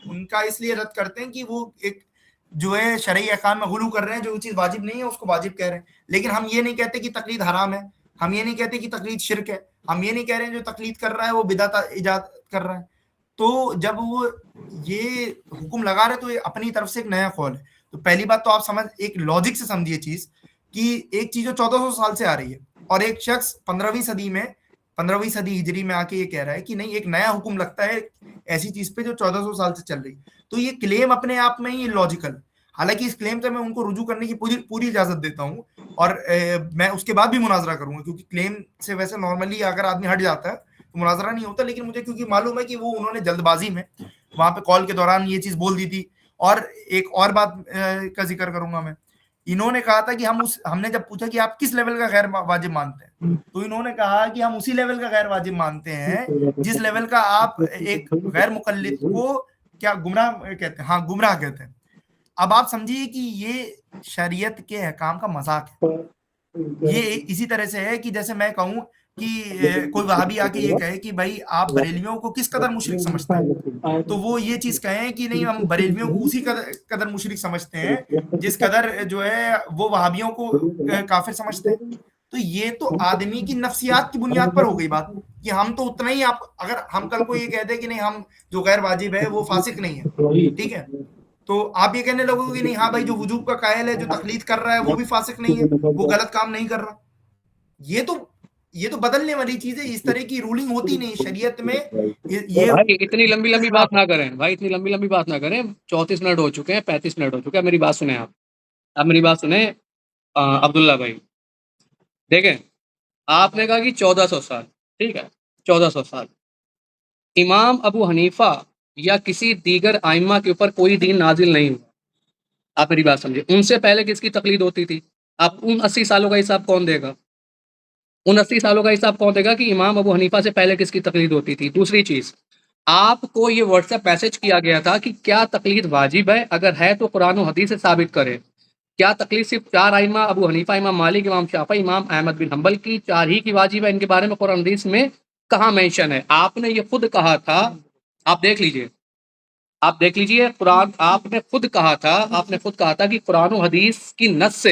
ان کا اس لیے رد کرتے ہیں کہ وہ ایک جو ہے شرعی احکام میں غلو کر رہے ہیں, جو چیز واجب نہیں ہے اس کو واجب کہہ رہے ہیں. لیکن ہم یہ نہیں کہتے کہ تقلید حرام ہے, ہم یہ نہیں کہتے کہ تقلید شرک ہے, ہم یہ نہیں کہہ رہے ہیں جو تقلید کر رہا ہے وہ بدعت ایجاد کر رہا ہے. تو جب وہ یہ حکم لگا رہے تو یہ اپنی طرف سے ایک نیا قول ہے. تو پہلی بات تو آپ سمجھ, ایک لاجک سے سمجھیے چیز کہ ایک چیز جو 1400 سال سے آ رہی ہے اور ایک شخص 15ویں صدی ہجری میں آ کے یہ کہہ رہا ہے کہ نہیں ایک نیا حکم لگتا ہے ایسی چیز پہ جو 1400 سال سے چل رہی. تو یہ کلیم اپنے آپ میں ہی لاجیکل, حالانکہ اس کلیم سے میں ان کو رجوع کرنے کی پوری اجازت دیتا ہوں, اور میں اس کے بعد بھی مناظرہ کروں گا, کیونکہ کلیم سے ویسے نارملی اگر آدمی ہٹ جاتا ہے تو مناظرہ نہیں ہوتا. لیکن مجھے کیونکہ معلوم ہے کہ وہ انہوں نے جلد بازی میں وہاں پہ کال کے دوران یہ چیز بول دی تھی. اور ایک اور بات کا ذکر کروں گا میں, انہوں نے کہا تھا کہ ہم نے جب پوچھا کہ آپ کس لیول کا غیر واجب مانتے ہیں, تو انہوں نے کہا کہ ہم اسی لیول کا غیر واجب مانتے ہیں جس لیول کا آپ ایک غیر مقلد کو کیا گمراہ کہتے ہیں, ہاں گمراہ کہتے ہیں. اب آپ سمجھیے کہ یہ شریعت کے احکام کا مذاق ہے. یہ اسی طرح سے ہے کہ جیسے میں کہوں کہ کوئی وہابی آ کے یہ کہے کہ بھائی آپ بریلویوں کو کس قدر مشرک سمجھتے ہیں, تو وہ یہ چیز کہیں کہ نہیں ہم بریلویوں کو اسی قدر مشرک سمجھتے ہیں جس قدر جو ہے وہ وہابیوں کو کافر سمجھتے ہیں. تو یہ تو آدمی کی نفسیات کی بنیاد پر ہو گئی بات کہ ہم تو اتنا ہی, آپ اگر ہم کل کو یہ کہہ دیں کہ نہیں ہم جو غیر واجب ہے وہ فاسق نہیں ہے, ٹھیک ہے, تو آپ یہ کہنے لگو گے نہیں ہاں بھائی جو وجوب کا قائل ہے جو تقلید کر رہا ہے وہ بھی فاسق نہیں ہے, وہ غلط کام نہیں کر رہا. یہ تو بدلنے والی چیز ہے, اس طرح کی رولنگ ہوتی نہیں شریعت میں. یہ بھائی اتنی لمبی لمبی بات نہ کریں, بھائی اتنی لمبی لمبی بات نہ کریں. 34 منٹ ہو چکے ہیں, 35 منٹ ہو چکے ہیں. میری بات سنیں آپ میری بات سنیں عبداللہ بھائی. دیکھیں آپ نے کہا کہ 1400 سال, ٹھیک ہے 1400 سال. امام ابو حنیفہ یا کسی دیگر ائمہ کے اوپر کوئی دین نازل نہیں ہوا. آپ میری بات سمجھے, ان سے پہلے کس کی تقلید ہوتی تھی؟ آپ ان 80 سالوں کا حساب کون دے گا؟ ان 80 سالوں کا حساب کون دے گا کہ امام ابو حنیفہ سے پہلے کس کی تقلید ہوتی تھی؟ دوسری چیز, آپ کو یہ واٹس ایپ میسج کیا گیا تھا کہ کیا تقلید واجب ہے, اگر ہے تو قرآن و حدیث سے ثابت کرے. کیا تقلید صرف 4 ائمہ ابو حنیفہ, امام مالک, امام شافعی, امام احمد بن حنبل کی 4 ہی کی واجب ہے؟ ان کے بارے میں قرآن حدیث میں کہاں مینشن ہے؟ آپ نے یہ خود کہا تھا, آپ دیکھ لیجئے قرآن, آپ نے خود کہا تھا کہ قرآن و حدیث کی نص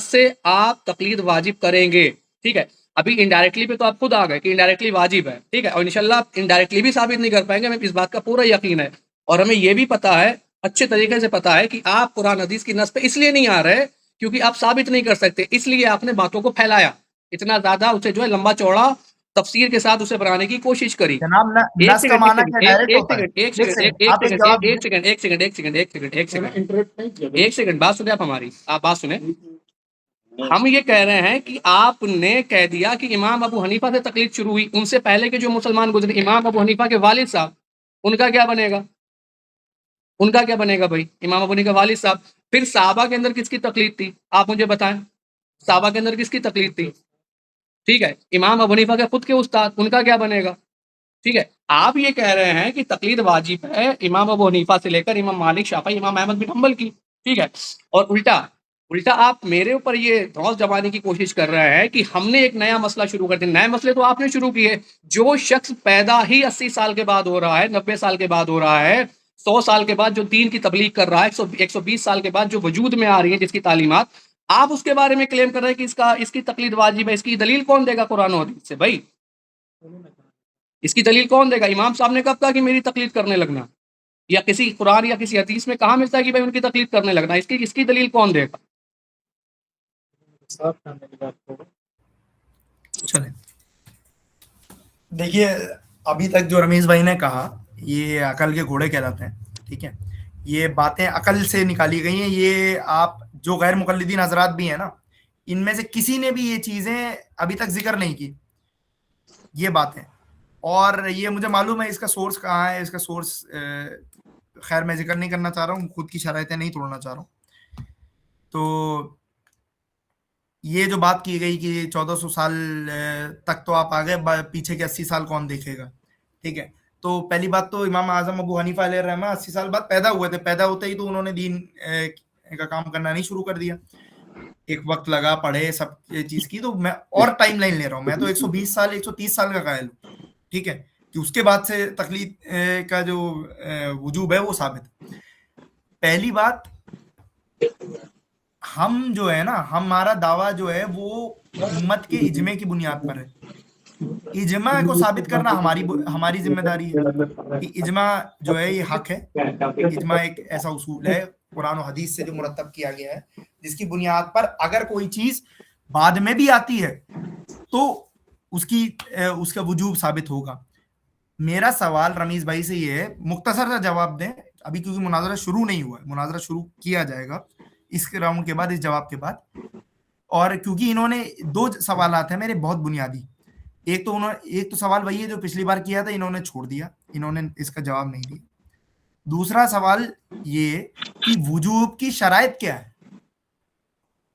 سے آپ تقلید واجب کریں گے, ٹھیک ہے. ابھی انڈائریکٹلی پہ تو آپ خود آ گئے کہ انڈائریکٹلی واجب ہے, ٹھیک ہے, اور انشاءاللہ آپ انڈائریکٹلی بھی ثابت نہیں کر پائیں گے, ہمیں اس بات کا پورا یقین ہے. اور ہمیں یہ بھی پتا ہے, اچھے طریقے سے پتا ہے کہ آپ قرآن حدیث کی نص پہ اس لیے نہیں آ رہے کیونکہ آپ ثابت نہیں کر سکتے, اس لیے آپ نے باتوں کو پھیلایا اتنا زیادہ, اسے جو ہے لمبا چوڑا تفسیر کے ساتھ اسے بنانے کی کوشش کری. جناب ایک نس کا معنی کیا ڈائریکٹ ہوتا ہے. ایک سیکنڈ بات سنیں آپ ہماری, آپ بات سنیں. ہم یہ کہہ رہے ہیں کہ آپ نے کہہ دیا کہ امام ابو حنیفہ سے تقلید شروع ہوئی, ان سے پہلے کے جو مسلمان گزرے امام ابو حنیفہ کے والد صاحب, ان کا کیا بنے گا بھائی؟ امام ابو حنیفہ کے والد صاحب. پھر صحابہ کے اندر کس کی تقلید تھی, آپ مجھے بتائیں, صحابہ کے اندر کس کی تقلید تھی؟ ٹھیک ہے, امام ابو حنیفہ کے خود کے استاد, ان کا کیا بنے گا؟ ٹھیک ہے. آپ یہ کہہ رہے ہیں کہ تقلید واجب ہے امام ابو حنیفہ سے لے کر امام مالک, شافعی, امام احمد بن حنبل کی, ٹھیک ہے. اور الٹا آپ میرے اوپر یہ دھوس جمانے کی کوشش کر رہے ہیں کہ ہم نے ایک نیا مسئلہ شروع کر دیا. نئے مسئلے تو آپ نے شروع کیے. جو شخص پیدا ہی 80 سال کے بعد ہو رہا ہے, 90 سال کے بعد ہو رہا ہے, 100 سال کے بعد جو دین کی تبلیغ کر رہا ہے, 120 سال کے بعد جو وجود میں آ رہی ہے جس کی تعلیمات, آپ اس کے بارے میں کلیم کر رہے ہیں کہ اس کی تقلید واجب ہے. اس کی دلیل کون دے گا قرآن و حدیث سے بھائی؟ اس کی دلیل کون دے گا؟ امام صاحب نے کب کہا کہ میری تقلید کرنے لگنا, یا کسی قرآن یا کسی حدیث میں کہاں ملتا ہے کہ بھائی ان کی تقلید کرنے لگنا؟ اس کی دلیل کون دے گا؟ چلیں دیکھیے, ابھی تک جو رمیز بھائی نے کہا یہ عقل کے گھوڑے کہلاتے ہیں, ٹھیک ہے, یہ باتیں عقل سے نکالی گئی ہیں. یہ آپ جو غیر مقلدین حضرات بھی ہیں نا, ان میں سے کسی نے بھی یہ چیزیں ابھی تک ذکر نہیں کی, یہ باتیں. اور یہ مجھے معلوم ہے اس کا سورس کہاں ہے, اس کا سورس خیر میں ذکر نہیں کرنا چاہ رہا ہوں, خود کی شرائطیں نہیں توڑنا چاہ رہا ہوں. تو یہ جو بات کی گئی کہ 1400 سال تک تو آپ آگے, پیچھے کے 80 سال کون دیکھے گا, ٹھیک ہے. تو پہلی بات تو امام اعظم ابو حنیفہ علیہ الرحمہ 80 سال بعد پیدا ہوئے تھے. پیدا ہوتے ہی تو انہوں نے دین کا کام کرنا نہیں شروع کر دیا, ایک وقت لگا, پڑھے, سب چیز کی. تو میں اور ٹائم لائن لے رہا ہوں, میں تو 120 سال 130 سال کا قائل ہوں, ٹھیک ہے. کہ اس کے بعد سے تقلید کا جو وجوب ہے وہ ثابت ہے۔ پہلی بات، ہم جو ہے نا، ہمارا دعویٰ جو ہے وہ امت کے اجماع کی بنیاد پر ہے۔ اجماع کو ثابت کرنا ہماری ذمہ داری ہے کہ اجماع جو ہے یہ حق ہے۔ اجماع ایک ایسا اصول ہے قرآن و حدیث سے جو مرتب کیا گیا ہے، جس کی بنیاد پر اگر کوئی چیز بعد میں بھی آتی ہے تو اس کا وجوب ثابت ہوگا۔ میرا سوال رمیز بھائی سے یہ ہے، مختصر سا جواب دیں ابھی، کیونکہ مناظرہ شروع نہیں ہوا ہے، مناظرہ شروع کیا جائے گا اس راؤنڈ کے بعد، اس جواب کے بعد۔ اور کیونکہ انہوں نے 2 سوالات ہیں میرے بہت بنیادی، ایک تو سوال وہی ہے جو پچھلی بار کیا تھا، انہوں نے چھوڑ دیا، انہوں نے اس کا جواب نہیں دیا۔ دوسرا سوال یہ کہ وجوب کی شرائط کیا ہے،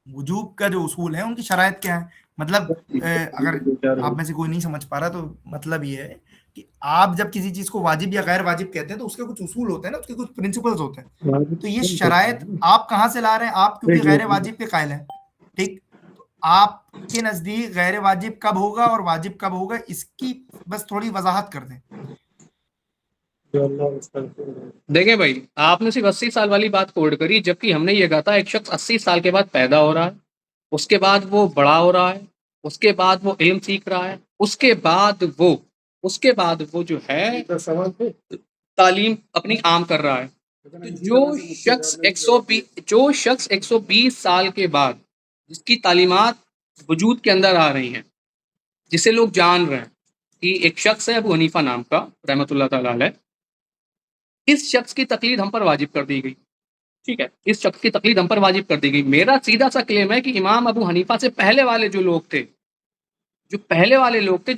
وجوب کا جو اصول ہے ان کی شرائط کیا ہے۔ مطلب اگر آپ میں سے کوئی نہیں سمجھ پا رہا تو مطلب یہ ہے کہ آپ جب کسی چیز کو واجب یا غیر واجب کہتے ہیں تو اس کے کچھ اصول ہوتے ہیں نا، اس کے کچھ پرنسپلز ہوتے ہیں۔ تو یہ شرائط آپ کہاں سے لا رہے ہیں؟ آپ کیونکہ غیر واجب کے قائل ہیں، ٹھیک، آپ کے نزدیک غیر واجب کب ہوگا اور واجب کب ہوگا، اس کی بس تھوڑی وضاحت کر دیں۔ دیکھیں بھائی، آپ نے صرف 80 سال والی بات کوڈ کری، جبکہ ہم نے یہ کہا تھا ایک شخص 80 سال کے بعد پیدا ہو رہا ہے، اس کے بعد وہ بڑا ہو رہا ہے، اس کے بعد وہ علم سیکھ رہا ہے، اس کے بعد وہ جو ہے تعلیم اپنی عام کر رہا ہے۔ تو جو شخص 120 سال کے بعد جس کی تعلیمات وجود کے اندر آ رہی ہیں، جسے لوگ جان رہے ہیں کہ ایک شخص ہے ابو حنیفہ نام کا رحمۃ اللہ تعالی علیہ، اس شخص کی تقلید ہم پر واجب کر دی گئی، ٹھیک ہے، اس شخص کی تقلید ہم پر واجب کر دی گئی۔ میرا سیدھا سا کلیم ہے کہ امام ابو حنیفہ سے پہلے والے جو لوگ تھے، جو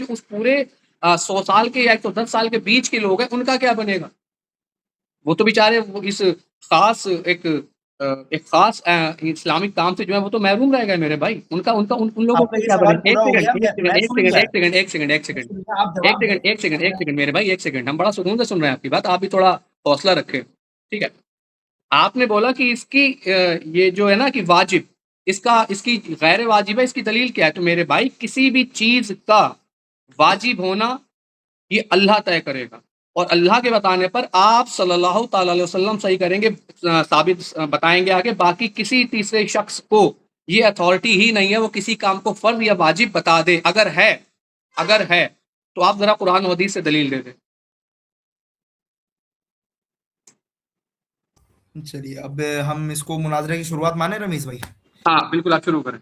اس پورے 100 سال کے یا 110 سال کے بیچ کے لوگ ہیں، ان کا کیا بنے گا؟ وہ تو بیچارے اس خاص ایک اسلامک کام سے جو ہے وہ تو محروم رہ گئے میرے بھائی، ان لوگوں کا کیا بنے گا؟ ایک سیکنڈ میرے بھائی، ایک سیکنڈ، ہم بڑا سکون سے سن رہے ہیں آپ کی بات، آپ بھی تھوڑا حوصلہ رکھیں، ٹھیک ہے۔ آپ نے بولا کہ اس کی یہ جو ہے نا کہ واجب، اس کی غیر واجب ہے، اس کی دلیل کیا ہے؟ تو میرے بھائی، کسی بھی چیز کا واجب ہونا یہ اللہ طے کرے گا، اور اللہ کے بتانے پر آپ صلی اللہ تعالی علیہ وسلم صحیح کریں گے، ثابت بتائیں گے آگے۔ باقی کسی تیسرے شخص کو یہ اتھارٹی ہی نہیں ہے وہ کسی کام کو فرض یا واجب بتا دے۔ اگر ہے تو آپ ذرا قرآن و حدیث سے دلیل دے دیں۔ چلیے اب ہم اس کو مناظرے کی شروعات مانیں رمیز بھائی؟ ہاں بالکل، آپ شروع کریں۔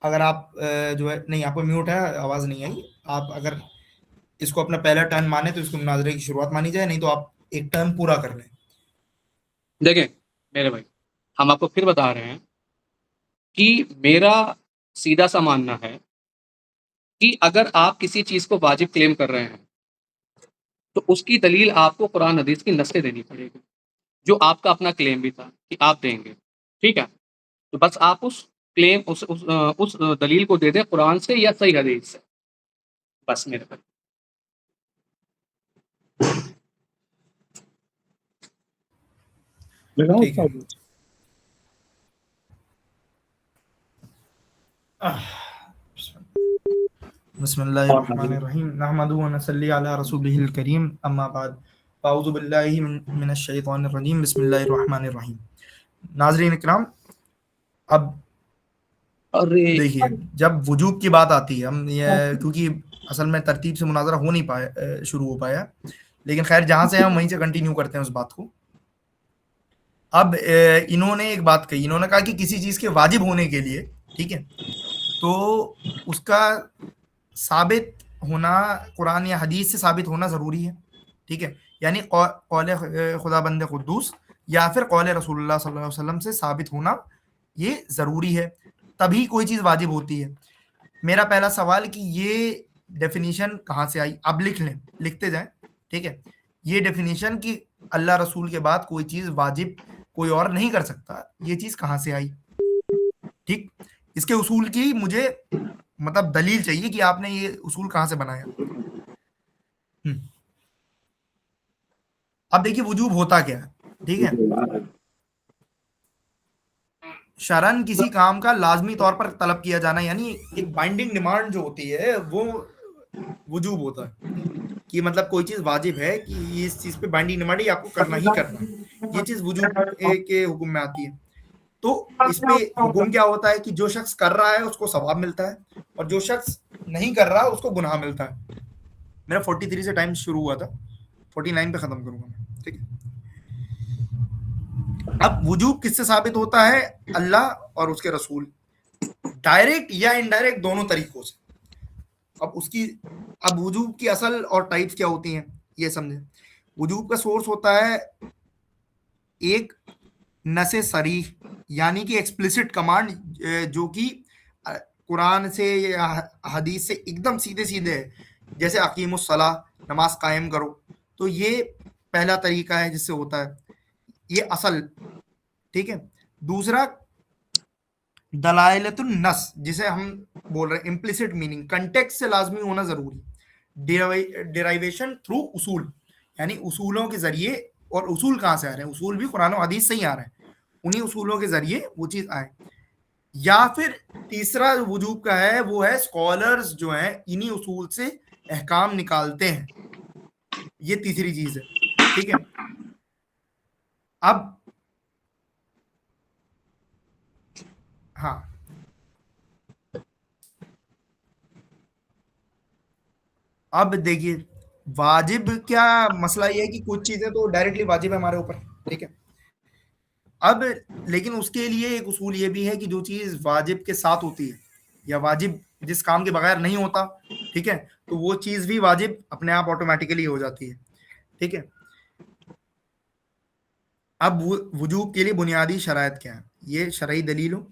اگر آپ جو ہے، نہیں آپ کو میوٹ ہے، آواز نہیں آئی، آپ اگر اس کو اپنا پہلا ٹرن مانے تو اس کو مناظرے کی شروعات مانی جائے، نہیں تو آپ ایک ٹرن پورا کر لیں۔ دیکھیں میرے بھائی، ہم آپ کو پھر بتا رہے ہیں کہ میرا سیدھا سا ماننا ہے کہ اگر آپ کسی چیز کو واجب کلیم کر رہے ہیں تو اس کی دلیل آپ کو قرآن حدیث کی نص سے دینی پڑے گی، جو آپ کا اپنا کلیم بھی تھا کہ آپ دیں گے، ٹھیک ہے۔ تو بس آپ اس کلیم اس دلیل کو دے دیں قرآن سے یا صحیح حدیث سے، بس میرے بھائی۔ ٹھیک ہے، بسم اللہ الرحمن الرحیم، نحمدہ و نصلی علی رسولہ الکریم، اما بعد، اعوذ باللہ من الشیطان الرجیم، بسم اللہ الرحمن الرحیم۔ ناظرین اکرام، اب دیکھیے جب وجوب کی بات آتی ہے، ہم یہ کیونکہ اصل میں ترتیب سے مناظرہ ہو نہیں پایا، شروع ہو پایا، لیکن خیر جہاں سے ہم وہیں سے کنٹینیو کرتے ہیں اس بات کو۔ اب انہوں نے ایک بات کہی، انہوں نے کہا کہ کسی چیز کے واجب ہونے کے لیے، ٹھیک ہے، تو اس کا ثابت ہونا قرآن یا حدیث سے ثابت ہونا ضروری ہے، ٹھیک ہے، یعنی قول خدا بند قدوس یا پھر قول رسول اللہ صلی اللہ علیہ وسلم سے ثابت ہونا یہ ضروری ہے، تبھی کوئی چیز واجب ہوتی ہے۔ میرا پہلا سوال کہ یہ ڈیفینیشن کہاں سے آئی؟ اب لکھ لیں، لکھتے جائیں، ٹھیک ہے۔ یہ ڈیفینیشن کہ اللہ رسول کے بعد کوئی چیز واجب کوئی اور نہیں کر سکتا، یہ چیز کہاں سے آئی؟ ٹھیک، اس کے اصول کی مجھے مطلب دلیل چاہیے کہ آپ نے یہ اصول کہاں سے بنایا۔ اب دیکھیے وجوب ہوتا کیا ہے، ٹھیک ہے، شرعن کسی کام کا لازمی طور پر طلب کیا جانا، یعنی ایک بائنڈنگ ڈیمانڈ جو ہوتی ہے وہ وجوب ہوتا ہے۔ کہ مطلب کوئی چیز واجب ہے کہ یہ اس چیز پہ بائنڈنگ نماڑی آپ کو کرنا ہی کرنا ہے، یہ چیز وجوب کے حکم میں آتی ہے. تو اس پہ حکم کیا ہوتا ہے کہ جو شخص کر رہا ہے اس کو ثواب ملتا ہے، اور جو شخص نہیں کر رہا اس کو گناہ ملتا ہے. میرا 43 سے ٹائم شروع ہوا تھا، 49 پہ ختم کروں گا میں. ٹھیک ہے. اب وجوب کس سے ثابت ہوتا ہے؟ اللہ اور اس کے رسول، ڈائریکٹ یا انڈائریکٹ دونوں طریقوں سے. اب وجوب کی اصل اور ٹائپس کیا ہوتی ہیں یہ سمجھیں. وجوب کا سورس ہوتا ہے ایک نص صریح، یعنی کہ ایکسپلیسٹ کمانڈ جو کہ قرآن سے یا حدیث سے ایک دم سیدھے سیدھے ہے، جیسے اقیم الصلاۃ، نماز قائم کرو. تو یہ پہلا طریقہ ہے جس سے ہوتا ہے، یہ اصل. ٹھیک ہے. دوسرا دلائلۃ النص، جسے ہم بول رہے ہیں امپلیسٹ میننگ، کنٹیکسٹ سے لازمی ہونا ضروری. ڈیرائیویشن تھرو اصول، یعنی اصولوں کے ذریعے. اور اصول کہاں سے آ رہے ہیں؟ اصول بھی قرآن و حدیث سے ہی آ رہے ہیں، انہی اصولوں کے ذریعے وہ چیز آئے. یا پھر تیسرا وجوب کا ہے وہ ہے اسکالرز جو ہیں انہی اصول سے احکام نکالتے ہیں، یہ تیسری چیز ہے. ٹھیک ہے. اب دیکھیے واجب کیا مسئلہ یہ ہے کہ کچھ چیزیں تو ڈائریکٹلی واجب ہے ہمارے اوپر. ٹھیک ہے. اب لیکن اس کے لیے ایک اصول یہ بھی ہے کہ جو چیز واجب کے ساتھ ہوتی ہے یا واجب جس کام کے بغیر نہیں ہوتا، ٹھیک ہے، تو وہ چیز بھی واجب اپنے آپ آٹومیٹیکلی ہو جاتی ہے. ٹھیک ہے. اب وجوب کے لیے بنیادی شرائط کیا ہے؟ یہ شرعی دلیل ہو،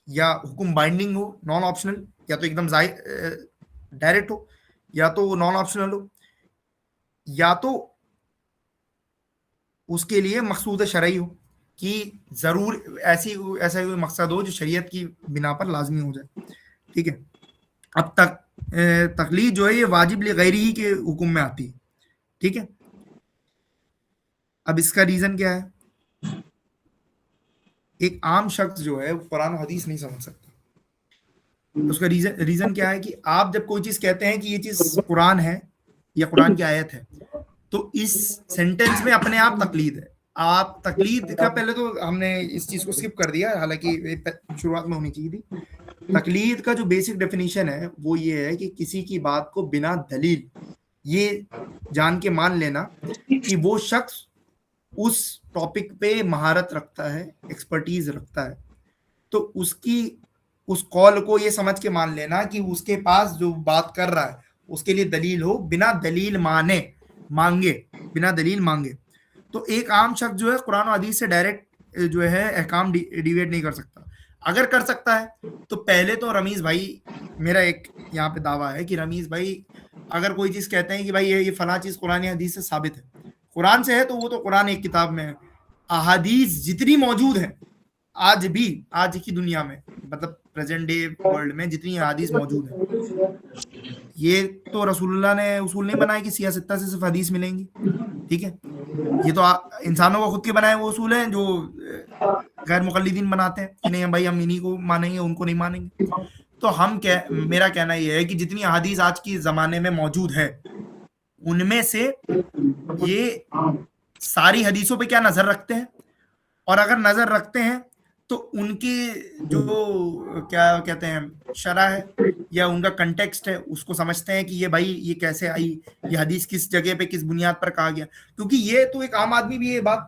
یا حکم بائنڈنگ ہو نان آپشنل، یا تو ایک دم ڈائریکٹ ہو، یا تو وہ نان آپشنل ہو، یا تو اس کے لیے مقصود شرعی ہو کہ ضرور ایسا کوئی مقصد ہو جو شریعت کی بنا پر لازمی ہو جائے. ٹھیک ہے. اب تقلید جو ہے یہ واجب لغیری کے حکم میں آتی ہے. ٹھیک ہے. اب اس کا ریزن کیا ہے؟ ایک عام شخص جو ہے قرآن و حدیث نہیں سمجھ سکتا. اس کا ریزن کیا ہے کہ آپ جب کوئی چیز کہتے ہیں کہ یہ چیز قرآن ہے یا قرآن کی آیت ہے، تو اس سینٹنس میں اپنے آپ تقلید ہے. آپ تقلید کا پہلے تو ہم نے اس چیز کو سکپ کر دیا، حالانکہ شروعات میں ہونی چاہیے تھی. تقلید کا جو بیسک ڈیفینیشن ہے وہ یہ ہے کہ کسی کی بات کو بنا دلیل یہ جان کے مان لینا کہ وہ شخص اس ٹاپک پہ مہارت رکھتا ہے، ایکسپرٹیز رکھتا ہے، تو اس قول کو یہ سمجھ کے مان لینا کہ اس کے پاس جو بات کر رہا ہے اس کے لیے دلیل ہو، بنا دلیل مانگے. تو ایک عام شخص جو ہے قرآن و حدیث سے ڈائریکٹ جو ہے احکام ڈیویٹ نہیں کر سکتا. اگر کر سکتا ہے تو پہلے تو رمیز بھائی، میرا ایک یہاں پہ دعویٰ ہے کہ رمیز بھائی اگر کوئی چیز کہتے ہیں کہ بھائی یہ فلاں چیز قرآن حدیث سے ثابت ہے، قرآن سے ہے تو وہ تو قرآن ایک کتاب میں ہے. احادیث جتنی موجود ہیں آج کی دنیا میں، مطلب پریزنٹ ڈے ورلڈ میں جتنی احادیث موجود ہیں، یہ تو رسول اللہ نے اصول نہیں بنائے کہ سیاہ ستہ سے صرف حدیث ملیں گی. ٹھیک ہے. یہ تو انسانوں کو خود کے بنائے وہ اصول ہیں جو غیر مقلدین بناتے ہیں کہ نہیں بھائی ہم انہی کو مانیں گے، ان کو نہیں مانیں گے. تو میرا کہنا یہ ہے کہ جتنی احادیث آج کی زمانے میں موجود ہے ان میں سے یہ ساری حدیثوں پہ کیا نظر رکھتے ہیں، اور اگر نظر رکھتے ہیں تو ان کی جو کیا کہتے ہیں شرح ہے یا ان کا کنٹیکسٹ ہے اس کو سمجھتے ہیں کہ یہ بھائی یہ کیسے آئی، یہ حدیث کس جگہ پہ کس بنیاد پر کہا گیا. کیونکہ یہ تو ایک عام آدمی بھی یہ بات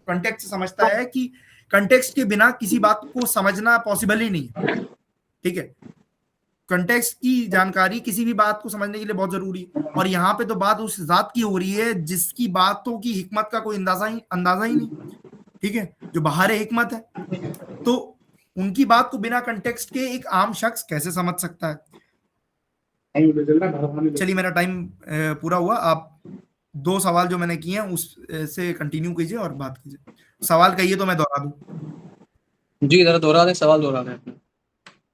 کنٹیکسٹ سمجھتا ہے کہ کنٹیکسٹ کے بنا کسی بات کو سمجھنا پاسبل ہی نہیں ہے. ٹھیک ہے. کنٹیکسٹ کی جانکاری کسی بھی بات کو سمجھنے کے لیے بہت ضروری ہے. اور یہاں پہ تو بات اس ذات کی ہو رہی ہے جس کی باتوں کی حکمت کا کوئی اندازہ ہی نہیں. ٹھیک ہے. جو بہار حکمت ہے، تو ان کی بات کو بنا کنٹیکسٹ کے ایک عام شخص کیسے سمجھ سکتا ہے؟ چلیے میرا ٹائم پورا ہوا. آپ 2 سوال جو میں نے کیے ہیں اس سے کنٹینیو کیجئے اور بات کیجئے. سوال کہیے تو میں دوہرا دوں. جی ذرا دوہرا دیں، سوال دوہرا دیں.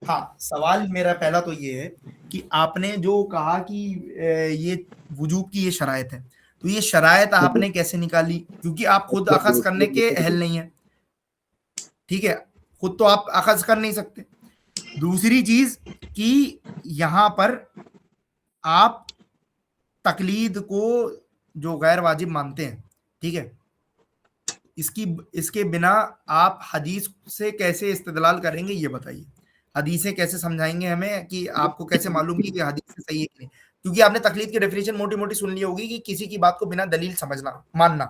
ہاں، سوال میرا پہلا تو یہ ہے کہ آپ نے جو کہا کہ یہ وجوب کی یہ شرائط ہے، تو یہ شرائط آپ نے کیسے نکالی؟ کیونکہ آپ خود اخذ کرنے کے اہل نہیں ہیں. ٹھیک ہے. خود تو آپ اخذ کر نہیں سکتے. دوسری چیز کہ یہاں پر آپ تقلید کو جو غیر واجب مانتے ہیں، ٹھیک ہے، اس کے بنا آپ حدیث سے کیسے استدلال کریں گے یہ بتائیے، حدیثیں کیسے سمجھائیں گے ہمیں کہ آپ کو کیسے معلوم کی کہ حدیث سے صحیح ہے کہ نہیں، کیونکہ آپ نے تقلید کی ڈیفینیشن موٹی موٹی سن لی ہوگی کہ کسی کی بات کو بنا دلیل سمجھنا ماننا،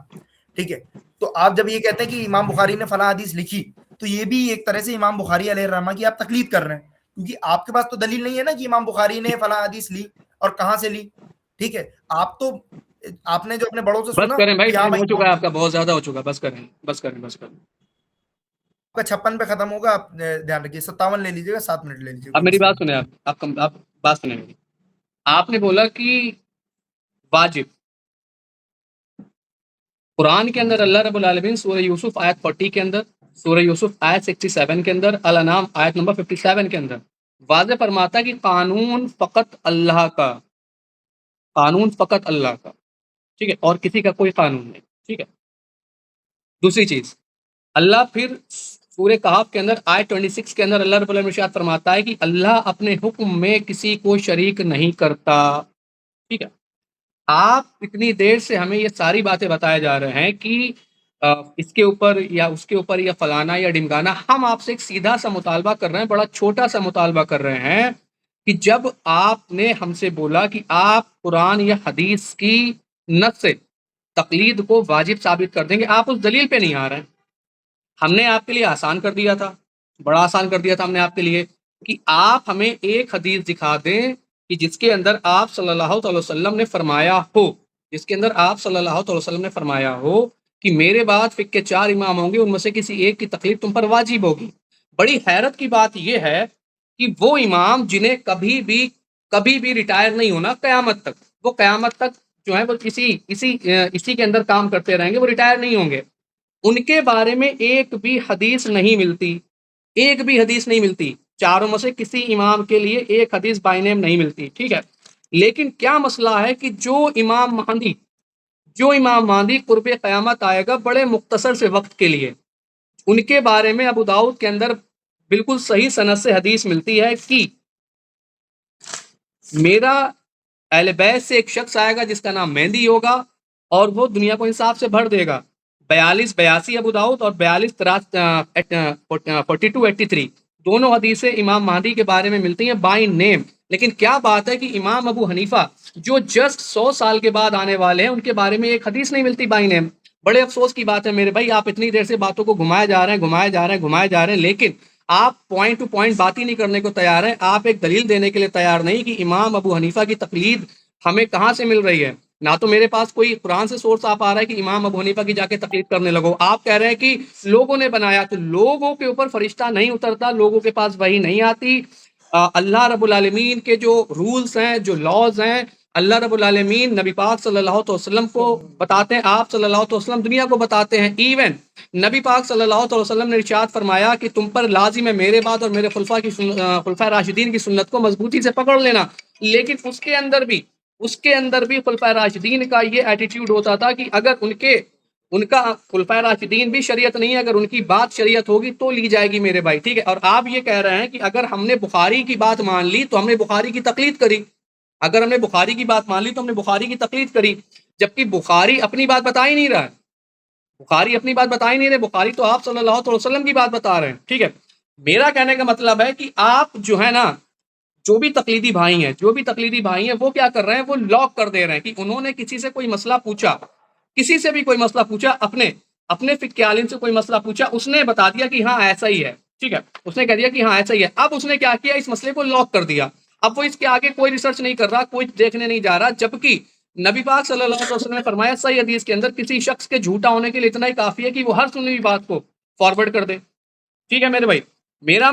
ٹھیک ہے. تو آپ جب یہ کہتے ہیں کہ امام بخاری نے فلاں حدیث لکھی تو یہ بھی ایک طرح سے امام بخاری علیہ الرحمہ کی آپ تقلید کر رہے ہیں، کیونکہ آپ کے پاس تو دلیل نہیں ہے نا کہ امام بخاری نے فلاں حدیث لی اور کہاں سے لی، ٹھیک ہے. آپ نے جو اپنے بڑوں سے بس سنا کریں بھائی، کہ ہاں ٹائم بھائی ہو چکا ہے آپ کا، بہت زیادہ ہو چکا ہے، بس کریں بس کریں بس کریں. آپ کا 56 پہ ختم ہوگا، آپ دھیان رکھیے 57 لے لیجیے گا، 7 منٹ لے لیجیے گا، اب کوئی میری مسئلہ بات نہیں. سنیں، آپ بات سنیں میری. آپ نے بولا کہ واجب، قرآن کے اندر اللہ رب العالمین سورہ یوسف آیت 40 کے اندر، سورہ یوسف آیت 67 کے اندر، الانعام آیت نمبر 57 کے اندر واضح فرماتا ہے کہ قانون فقط اللہ کا، قانون فقط اللہ کا، ٹھیک ہے، اور کسی کا کوئی قانون نہیں، ٹھیک ہے. دوسری چیز، اللہ پھر سورہ کہف کے اندر آیت 26 کے اندر اللہ رب العالمین ارشاد فرماتا ہے کہ اللہ اپنے حکم میں کسی کو شریک نہیں کرتا، ٹھیک ہے. آپ اتنی دیر سے ہمیں یہ ساری باتیں بتائے جا رہے ہیں کہ اس کے اوپر یا اس کے اوپر یا فلانا یا ڈمکانا. ہم آپ سے ایک سیدھا سا مطالبہ کر رہے ہیں، بڑا چھوٹا سا مطالبہ کر رہے ہیں کہ جب آپ نے ہم سے بولا کہ آپ قرآن یا حدیث کی نص سے تقلید کو واجب ثابت کر دیں گے، آپ اس دلیل پہ نہیں آ رہے ہیں. ہم نے آپ کے لیے آسان کر دیا تھا، بڑا آسان کر دیا تھا ہم نے آپ کے لیے کہ آپ ہمیں ایک حدیث دکھا دیں کہ جس کے اندر آپ صلی اللہ علیہ وسلم نے فرمایا ہو، جس کے اندر آپ صلی اللہ علیہ وسلم نے فرمایا ہو کہ میرے بعد فقہ کے 4 امام ہوں گے، ان میں سے کسی ایک کی تقلید تم پر واجب ہوگی. بڑی حیرت کی بات یہ ہے کہ وہ امام جنہیں کبھی بھی ریٹائر نہیں ہونا قیامت تک، وہ قیامت تک جو ہے وہ اسی کے اندر کام کرتے رہیں گے، وہ ریٹائر نہیں ہوں گے. ان کے بارے میں ایک بھی حدیث نہیں ملتی، ایک بھی حدیث نہیں ملتی. چاروں میں سے کسی امام کے لیے ایک حدیث بائی نیم نہیں ملتی، ٹھیک ہے. لیکن کیا مسئلہ ہے کہ جو امام مہدی قرب قیامت آئے گا بڑے مختصر سے وقت کے لیے، ان کے بارے میں ابو داؤد کے اندر بالکل صحیح سند سے حدیث ملتی ہے کہ میرا اہل بیت سے ایک شخص آئے گا جس کا نام مہدی ہوگا اور وہ دنیا کو انصاف سے بھر دے گا. 42 ابو داؤد اور 42-83 دونوں حدیثیں امام مہدی کے بارے میں ملتی ہیں بائی نیم. لیکن کیا بات ہے کہ امام ابو حنیفہ جو جسٹ 100 سال کے بعد آنے والے ہیں، ان کے بارے میں ایک حدیث نہیں ملتی بائی نیم. بڑے افسوس کی بات ہے میرے بھائی، آپ اتنی دیر سے باتوں کو گھمائے جا رہے ہیں لیکن آپ پوائنٹ ٹو پوائنٹ بات ہی نہیں کرنے کو تیار ہیں. آپ ایک دلیل دینے کے لیے تیار نہیں کہ امام ابو حنیفہ کی تقلید ہمیں کہاں سے مل رہی ہے. نہ تو میرے پاس کوئی قرآن سے سورس آپ آ رہا ہے کہ امام ابو حنیفہ کی جا کے تقلید کرنے لگو. آپ کہہ رہے ہیں کہ لوگوں نے بنایا، تو لوگوں کے اوپر فرشتہ نہیں اترتا، لوگوں کے پاس وحی نہیں آتی. اللہ رب العالمین کے جو رولز ہیں، جو لاز ہیں، اللہ رب العالمین نبی پاک صلی اللہ علیہ وسلم کو بتاتے ہیں، آپ صلی اللہ علیہ وسلم دنیا کو بتاتے ہیں. ایون نبی پاک صلی اللہ علیہ وسلم نے ارشاد فرمایا کہ تم پر لازم ہے میرے بعد اور میرے خلفاء راشدین کی سنت کو مضبوطی سے پکڑ لینا. لیکن اس کے اندر بھی خلفاء راشدین کا یہ ایٹیٹیوڈ ہوتا تھا کہ اگر ان کا خلفاء راشدین بھی شریعت نہیں ہے، اگر ان کی بات شریعت ہوگی تو لی جائے گی میرے بھائی، ٹھیک ہے. اور آپ یہ کہہ رہے ہیں کہ اگر ہم نے بخاری کی بات مان لی تو ہم نے بخاری کی تقلید کری، اگر ہم نے بخاری کی بات مان لی تو ہم نے بخاری کی تقلید کری، جبکہ بخاری اپنی بات بتا ہی نہیں رہا ہے. بخاری تو آپ صلی اللہ علیہ وسلم کی بات بتا رہے ہیں، ٹھیک ہے. میرا کہنے کا مطلب ہے کہ آپ جو ہے نا، جو بھی تقلیدی بھائی ہیں وہ کیا کر رہے ہیں، وہ لاک کر دے رہے ہیں کہ انہوں نے کسی سے کوئی مسئلہ پوچھا، اپنے فقہ عالم سے کوئی مسئلہ پوچھا، اس نے بتا دیا کہ ہاں ایسا ہی ہے، ٹھیک ہے، اس نے کہہ دیا کہ ہاں ایسا ہی ہے. اب اس نے کیا کیا، اس مسئلے کو لاک کر دیا. اب وہ اس کے آگے کوئی ریسرچ نہیں کر رہا، کوئی دیکھنے نہیں جا رہا، جبکہ نبی پاک صلی اللہ علیہ وسلم نے فرمایا صحیح حدیث کے اندر کسی شخص کے جھوٹا ہونے کے لیے اتنا ہی کافی ہے کہ وہ ہر سنی ہوئی بات کو فارورڈ کر دے. ٹھیک ہے میرے بھائی، میرا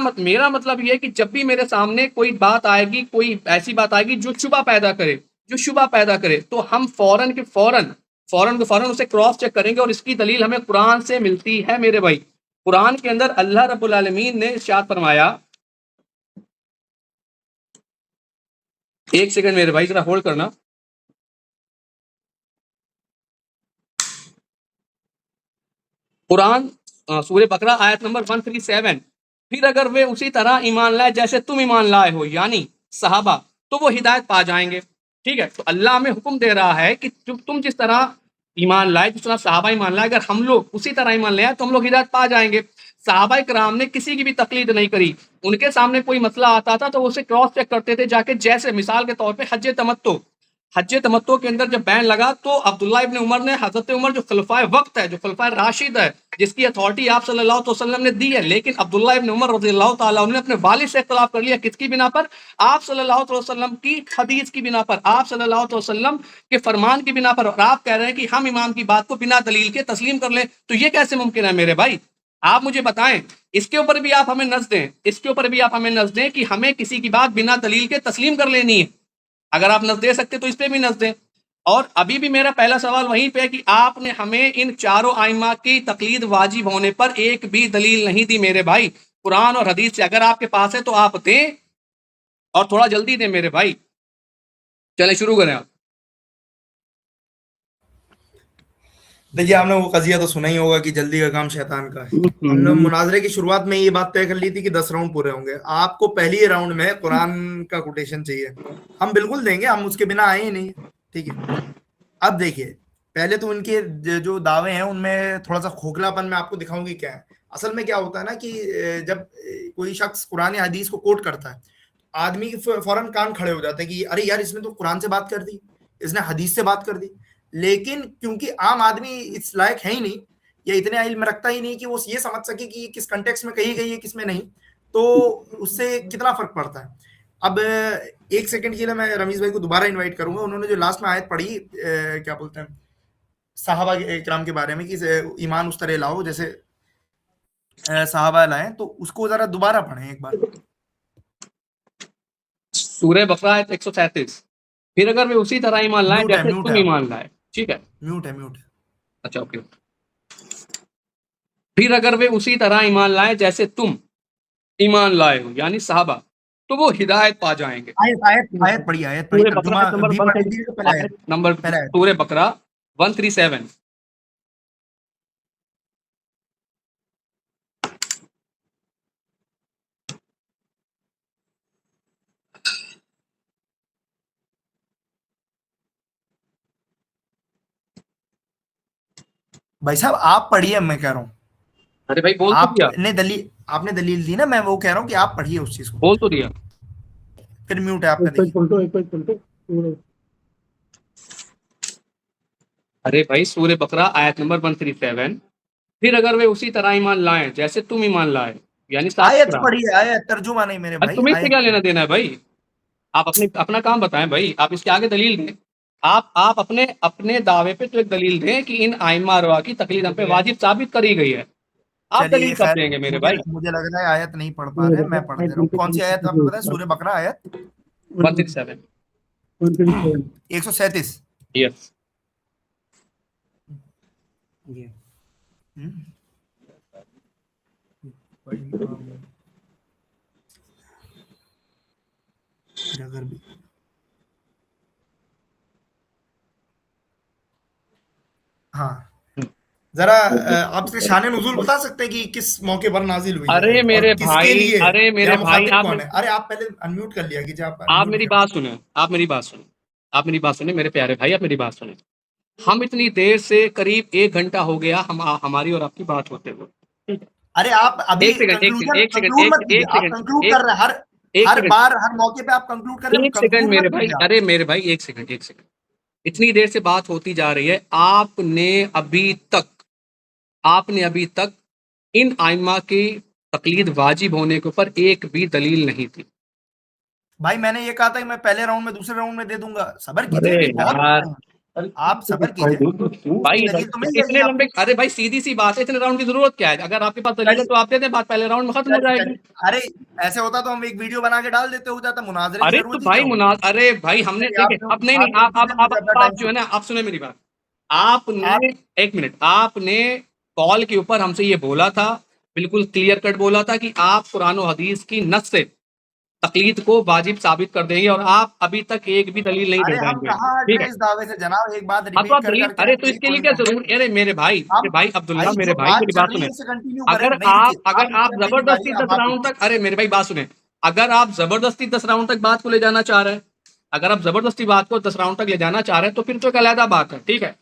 مطلب یہ ہے کہ جب بھی میرے سامنے کوئی بات آئے گی، کوئی ایسی بات آئے گی جو شبہ پیدا کرے تو ہم فوراً اسے کراس چیک کریں گے، اور اس کی دلیل ہمیں قرآن سے ملتی ہے میرے بھائی. قرآن کے اندر اللہ رب العالمین نے ارشاد فرمایا، ایک سیکنڈ میرے بھائی ذرا ہولڈ کرنا. قرآن سورہ بقرہ آیت نمبر 137، پھر اگر وہ اسی طرح ایمان لائے جیسے تم ایمان لائے ہو، یعنی صحابہ، تو وہ ہدایت پا جائیں گے. ٹھیک ہے، تو اللہ ہمیں حکم دے رہا ہے کہ تم جس طرح ایمان لائے، جس طرح صحابہ ایمان لائے، اگر ہم لوگ اسی طرح ایمان لے آئے تو ہم لوگ ہدایت پا جائیں گے۔ صحابہ کرام نے کسی کی بھی تقلید نہیں کری، ان کے سامنے کوئی مسئلہ آتا تھا تو وہ اسے کراس چیک کرتے تھے جا کے، جیسے مثال کے طور پہ حج تمتع کے اندر جب بین لگا تو عبداللہ ابن عمر نے، حضرت عمر جو خلفائے وقت ہے، جو خلفائے راشد ہے، جس کی اتھارٹی آپ صلی اللہ علیہ وسلم نے دی ہے، لیکن عبداللہ ابن عمر رضی اللہ تعالیٰ عنہ نے اپنے والد سے اختلاف کر لیا، کس کی بنا پر؟ آپ صلی اللہ علیہ وسلم کی حدیث کی بنا پر، آپ صلی اللہ علیہ وسلم کے فرمان کی بنا پر، اور آپ کہہ رہے ہیں کہ ہم امام کی بات کو بنا دلیل کے تسلیم کر لیں، تو یہ کیسے ممکن ہے میرے بھائی؟ آپ مجھے بتائیں، اس کے اوپر بھی آپ ہمیں نظر دیں، اس کے اوپر بھی آپ ہمیں نظر دیں کہ ہمیں کسی کی بات بنا دلیل کے تسلیم کر لینی ہے۔ اگر آپ نظر دے سکتے تو اس پہ بھی نظر دیں۔ اور ابھی بھی میرا پہلا سوال وہیں پہ ہے کہ آپ نے ہمیں ان چاروں ائمہ کی تقلید واجب ہونے پر ایک بھی دلیل نہیں دی میرے بھائی، قرآن اور حدیث سے۔ اگر آپ کے پاس ہے تو آپ دیں، اور تھوڑا جلدی دیں میرے بھائی۔ چلیں شروع کریں آپ۔ دیکھیے آپ نے وہ قضیہ تو سنا ہی ہوگا کہ جلدی کا کام شیطان کا ہے۔ ہم نے مناظرے کی شروعات میں یہ بات طے کر لی تھی کہ 10 راؤنڈ پورے ہوں گے، آپ کو پہلی راؤنڈ میں قرآن کا کوٹیشن چاہیے، ہم بالکل دیں گے، ہم اس کے بنا آئے ہی نہیں، ٹھیک ہے۔ اب دیکھیے پہلے تو ان کے جو دعوے ہیں ان میں تھوڑا سا کھوکھلا پن میں آپ کو دکھاؤں گی کیا ہے۔ اصل میں کیا ہوتا ہے نا کہ جب کوئی شخص قرآن حدیث کو کوٹ کرتا ہے، آدمی فوراً کان کھڑے ہو جاتے ہیں کہ ارے یار اس نے تو قرآن سے بات کر دی، اس نے حدیث سے بات کر دی، لیکن کیونکہ عام آدمی اس لائق ہے ہی نہیں یا اتنے علم رکھتا ہی نہیں کہ وہ یہ سمجھ سکے کہ کس کنٹیکس میں کہی گئی ہے کس میں نہیں، تو اس سے کتنا فرق پڑتا ہے۔ اب ایک سیکنڈ کے لیے میں رمیز بھائی کو دوبارہ انوائٹ کروں گا، انہوں نے جو لاسٹ میں آیت پڑھی کیا بولتے ہیں صحابہ کرام کے بارے میں کہ ایمان اس طرح لاؤ جیسے صحابہ لائیں، تو اس کو ذرا دوبارہ پڑھیں ایک بار۔ سورہ بقرہ آیت 137، پھر اگر وہ اسی طرح ایمان لائیں جیسے تم ایمان لائے، ٹھیک ہے، میوٹ ہے اچھا اوکے، پھر اگر وہ اسی طرح ایمان لائیں جیسے تم ایمان لائے ہو، یعنی صحابہ، تو وہ ہدایت پا جائیں گے۔ آیت پڑھی ترجمہ بھی پڑھ لیجیے گا، پہلے آیت نمبر سورہ بقرہ 137۔ بھائی صاحب آپ پڑھیے، میں کہہ رہا ہوں ارے بھائی بول تو دیا، آپ نے دلیل دی نا، میں وہ کہہ رہا ہوں کہ آپ پڑھیے اس چیز کو، بول تو دیا۔ پھر میوٹ ہے آپ کا، دیکھیے۔ ارے بھائی سورہ بقرہ آیت نمبر 137، پھر اگر وہ اسی طرح ایمان لائیں جیسے تم ایمان لائے، یعنی آیت پڑھیے، آیت ترجمہ نہیں میرے بھائی، تمہیں سے کیا لینا دینا ہے بھائی؟ آپ اپنا کام بتائیں بھائی، آپ اس کے آگے دلیل دیں، آپ اپنے دعوے پہ تو ایک دلیل دیں کہ ان ائمہ اربعہ کی تقلید ہم پہ واجب ثابت کری گئی ہے، آپ دلیل کب دیں گے میرے بھائی؟ مجھے لگ رہا ہے آیت نہیں پڑھ پا رہے، میں پڑھ دے رہا ہوں۔ کون سی آیت آپ کو پتا ہے؟ سورہ بقرہ آیت 137۔ یس، ہاں ذرا آپ اس کے شان نزول بتا سکتے ہیں کہ کس موقع پر نازل ہوئی ہے؟ ارے میرے بھائی، ارے میرے بھائی، ارے آپ پہلے انمیوٹ کر لیا کیجیے، آپ میری بات سنیں، آپ میری بات سنیں میرے پیارے بھائی، آپ میری بات سنیں۔ ہم اتنی دیر سے قریب 1 گھنٹہ ہو گیا ہماری اور آپ کی بات ہوتے ہوئے۔ ارے آپ ابھی ہر بار ہر موقع پہ آپ کنکلوڈ کر رہے ہیں۔ ایک سیکنڈ میرے بھائی، ارے میرے بھائی ایک سیکنڈ، اتنی دیر سے بات ہوتی جا رہی ہے، آپ نے ابھی تک ان ائمہ کی تقلید واجب ہونے کے اوپر ایک بھی دلیل نہیں تھی۔ بھائی میں نے یہ کہا تھا کہ میں پہلے راؤنڈ میں دوسرے راؤنڈ میں دے دوں گا، صبر کیجیے، آپ صبر کیجیے بھائی اتنے لمبے، ارے بھائی سیدھی سی بات ہے، اتنے راؤنڈ کی ضرورت کیا ہے؟ اگر آپ کے پاس دلیل ہے تو آپ دے دیں، بات پہلے راؤنڈ میں ختم ہو جائے گی۔ ارے ایسے ہوتا تو ہم ایک ویڈیو بنا کے ڈال دیتے، ہو جاتا مناظرے کی ضرورت ہی کیا؟ ارے بھائی ہم نے اب نہیں، آپ جو ہے نا، آپ سنیں میری بات، آپ نے ایک منٹ، آپ نے کال کے اوپر ہم سے یہ بولا تھا، بالکل کلیئر کٹ بولا تھا کہ آپ قرآن و حدیث کی نص سے تقلید کو واجب ثابت کر دیں گے، اور آپ ابھی تک ایک بھی دلیل نہیں دے پائیں گے، ٹھیک ہے؟ جناب ایک بات ارے تو اس کے لیے کیا ضرور، ارے میرے بھائی عبداللہ، میرے بھائی میری بات سنیں، اگر آپ زبردستی 10 راؤنڈ تک، ارے میرے بھائی بات سنیں، اگر آپ زبردستی 10 راؤنڈ تک بات کو لے جانا چاہ رہے ہیں اگر آپ زبردستی بات کو 10 راؤنڈ تک لے جانا چاہ رہے ہیں تو پھر تو ایک علیحدہ بات ہے. ٹھیک ہے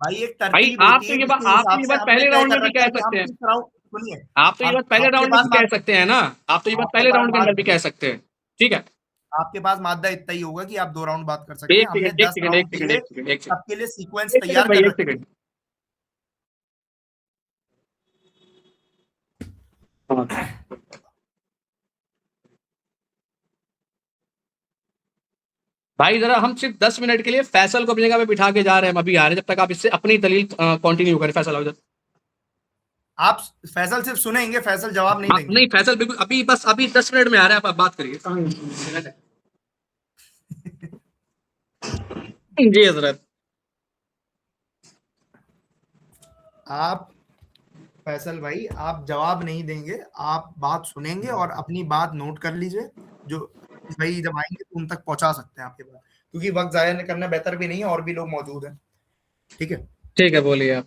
بھائی ایک بھائی ترتیب آپ ہوتی تو ہے یہ جس بات کے آپ تو حساب یہ سے بات ہم نے پہلے طے راؤنڈ میں کر بھی رکھا کہہ ہے کہ سکتے ہم ہیں. کس راؤنڈ سنیے آپ تو یہ بات پہلے آپ کے راؤنڈ میں پاس بھی کہہ سکتے ہیں نا. آپ تو یہ بات پہلے راؤنڈ کے اندر بھی کہہ سکتے ہیں. ٹھیک ہے آپ کے پاس مادہ اتنا ہی ہوگا کہ آپ 2 راؤنڈ بات کر سکتے ہیں. ایک ہم نے سیکنڈ ایک 10 سیکنڈ ایک راؤنڈ کے سیکنڈ لیے ایک سیکنڈ ایک سیکنڈ سب کے لیے سیکوینس ایک تیار سیکنڈ بھائی کر ایک رکھی سیکنڈ. ہے. ہاں بھائی ذرا ہم صرف 10 منٹ کے لیے فیصل کو اپنی جگہ پہ بٹھا کے جا رہے ہیں. ہم ابھی آ رہے ہیں جب تک آپ اس سے اپنی دلیل کنٹینیو کریں. فیصل آؤ ادھر. آپ فیصل صرف سنیں گے, فیصل جواب نہیں دیں گے. نہیں فیصل بالکل ابھی بس ابھی 10 منٹ میں آ رہا ہے. آپ بات کریے. جی حضرت. آپ فیصل بھائی آپ جواب نہیں دیں گے, آپ بات سنیں گے اور اپنی بات نوٹ کر لیجئے. جو بھائی جب آئیں گے تو ان تک پہنچا سکتے ہیں آپ کے بات, کیونکہ وقت ضائع نہ کرنا بہتر بھی نہیں ہے, اور بھی لوگ موجود ہیں. ٹھیک ہے ٹھیک ہے بولیے آپ.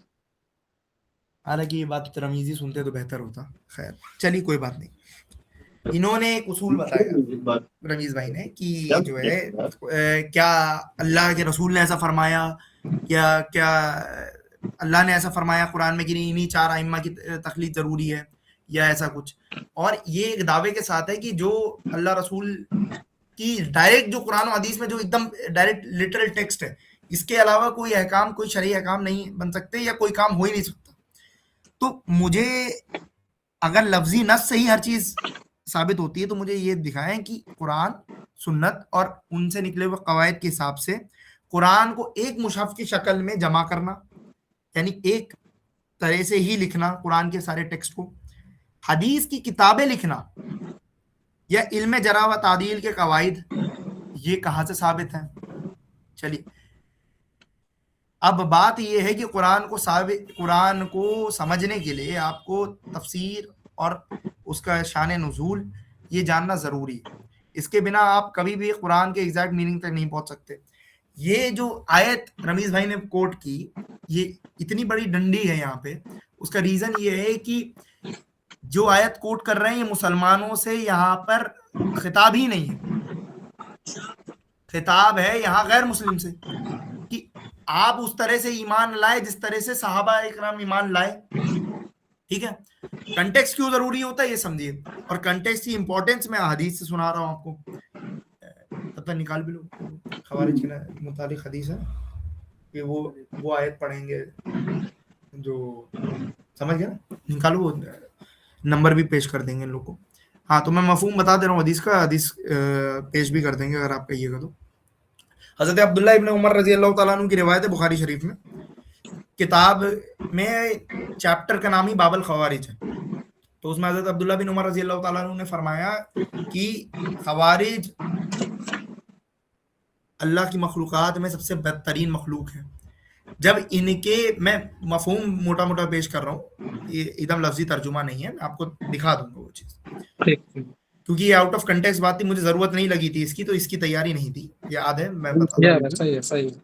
حالانکہ یہ بات رمیزی سنتے تو بہتر ہوتا. خیر چلیے کوئی بات نہیں. انہوں نے ایک اصول بتایا رمیز بھائی نے کہ جو ہے کیا اللہ کے رسول نے ایسا فرمایا, یا کیا اللہ نے ایسا فرمایا قرآن میں کہ انہی 4 ائمہ کی تقلید ضروری ہے, یا ایسا کچھ. اور یہ ایک دعوے کے ساتھ ہے کہ جو اللہ رسول کی ڈائریکٹ جو قرآن و حدیث میں جو ایک دم ڈائریکٹ لٹرل ٹیکسٹ ہے, اس کے علاوہ کوئی احکام, کوئی شرعی احکام نہیں بن سکتے, یا کوئی کام ہو ہی نہیں سکتا. تو مجھے اگر لفظی نص سے ہی ہر چیز ثابت ہوتی ہے تو مجھے یہ دکھائیں کہ قرآن, سنت اور ان سے نکلے ہوئے قواعد کے حساب سے قرآن کو ایک مصحف کی شکل میں جمع کرنا, یعنی ایک طرح سے ہی لکھنا قرآن کے سارے ٹیکسٹ کو, حدیث کی کتابیں لکھنا, یا علم جرح و تعدیل کے قواعد, یہ کہاں سے ثابت ہیں. چلیے اب بات یہ ہے کہ قرآن کو سمجھنے کے لیے آپ کو تفسیر اور اس کا شان نزول یہ جاننا ضروری ہے. اس کے بنا آپ کبھی بھی قرآن کے ایگزیکٹ میننگ تک نہیں پہنچ سکتے. یہ جو آیت رمیز بھائی نے کوٹ کی, یہ اتنی بڑی ڈنڈی ہے یہاں پہ. اس کا ریزن یہ ہے کہ جو آیت کوٹ کر رہے ہیں یہ مسلمانوں سے یہاں پر خطاب ہی نہیں ہے, خطاب ہے یہاں غیر مسلم سے, کہ آپ اس طرح سے ایمان لائے جس طرح سے صحابہ اکرام ایمان لائے. ٹھیک ہے, کنٹیکسٹ کیوں ضروری ہوتا ہے یہ سمجھیے, اور کنٹیکسٹ کی امپورٹنس میں حدیث سے سنا رہا ہوں آپ کو. تب تک نکال بھی لو, خوارج کے متعلق حدیث ہے کہ وہ آیت پڑھیں گے جو سمجھ گیا نا, نکالو, وہ نمبر بھی پیش کر دیں گے ان لوگ کو. ہاں تو میں مفہوم بتا دے رہا ہوں حدیث کا, حدیث پیش بھی کر دیں گے اگر آپ کہیے گا تو. حضرت عبداللہ ابن عمر رضی اللہ تعالیٰ عنہ کی روایت ہے بخاری شریف میں, کتاب میں چیپٹر کا نام ہی باب الخوارج ہے. تو اس میں حضرت عبداللہ بن عمر رضی اللہ تعالیٰ عنہ نے فرمایا کہ خوارج اللہ کی مخلوقات میں سب سے بدترین مخلوق ہے. جب ان کے, میں مفہوم موٹا موٹا پیش کر رہا ہوں, یہ ایک دم لفظی ترجمہ نہیں ہے, میں آپ کو دکھا دوں گا وہ چیز, کیونکہ یہ آؤٹ آف کنٹیکسٹ بات تھی, مجھے ضرورت نہیں لگی تھی اس کی, تو اس کی تیاری نہیں تھی, یاد ہے میں بتا دوں. صحیح ہے صحیح ہے.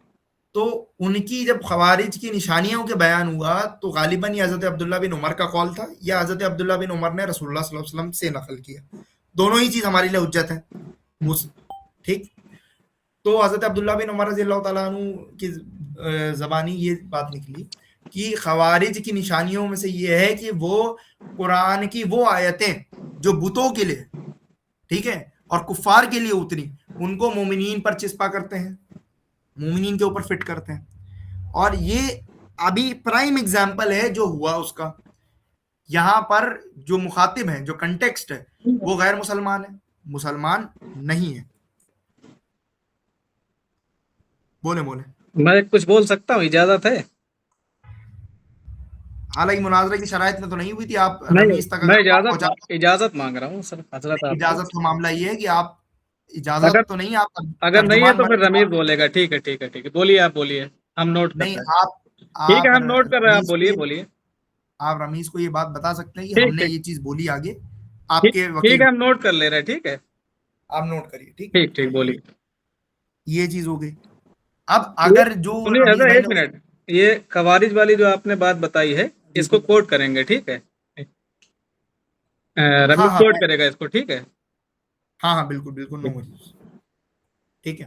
تو ان کی جب خوارج کی نشانیوں کے بیان ہوا تو غالباً یہ حضرت عبداللہ بن عمر کا قول تھا, یا حضرت عبداللہ بن عمر نے رسول اللہ صلی اللہ علیہ وسلم سے نقل کیا. دونوں ہی چیز ہمارے لیے حجت ہے. ٹھیک, تو حضرت عبداللہ بن عمر رضی اللہ تعالیٰ عنہ کی زبانی یہ بات نکلی کہ خوارج کی نشانیوں میں سے یہ ہے کہ وہ قرآن کی وہ آیتیں جو بتوں کے لیے, ٹھیک ہے, اور کفار کے لیے اتری, ان کو مومنین پر چسپا کرتے ہیں, مومنین کے اوپر فٹ کرتے ہیں. اور یہ ابھی پرائم ایگزامپل ہے جو ہوا اس کا. یہاں پر جو مخاطب ہیں, جو کنٹیکسٹ ہے, وہ غیر مسلمان ہے, مسلمان نہیں ہے. بولے میں کچھ بول سکتا ہوں, اجازت ہے؟ حالانکہ مناظرے کی شرائط میں تو نہیں ہوئی تھی. آپ نہیں رمیز تک میں اگر اجازت مانگ رہا ہوں سر حضرت آپ سے. اجازت کا معاملہ یہ ہے کہ آپ اجازت تو نہیں, آپ اگر نہیں ہے ترجمان تو پھر بنے, رمیز بولے گا. ٹھیک ہے ٹھیک ہے ٹھیک ہے, بولیے آپ بولیے, ہم نوٹ کر نہیں رہے ہیں. ٹھیک ہے آپ ہم نوٹ کر رہے ہیں, آپ بولیے بولیے. آپ رمیز کو یہ بات بتا سکتے ہیں کہ ہم ٹھیک نے ٹھیک یہ چیز بولی آگے, آپ کے ٹھیک وکیل, ہے ہم نوٹ کر لے رہے ہیں. ٹھیک ہے آپ نوٹ کریے. ٹھیک ٹھیک بولیے. یہ چیز ہو گئی. اب اگر جو سنیے رمیز حضرت بھائی ایک منٹ, یہ خوارج والی جو آپ نے بات بتائی ہے اس کو کوٹ کریں گے. ٹھیک ہے, رمیز ہاں کوٹ کرے گا اس کو. ٹھیک ہے ہاں بالکل بالکل, نو ٹھیک ہے.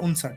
59,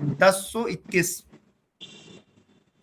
1021,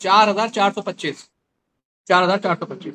4425 4425,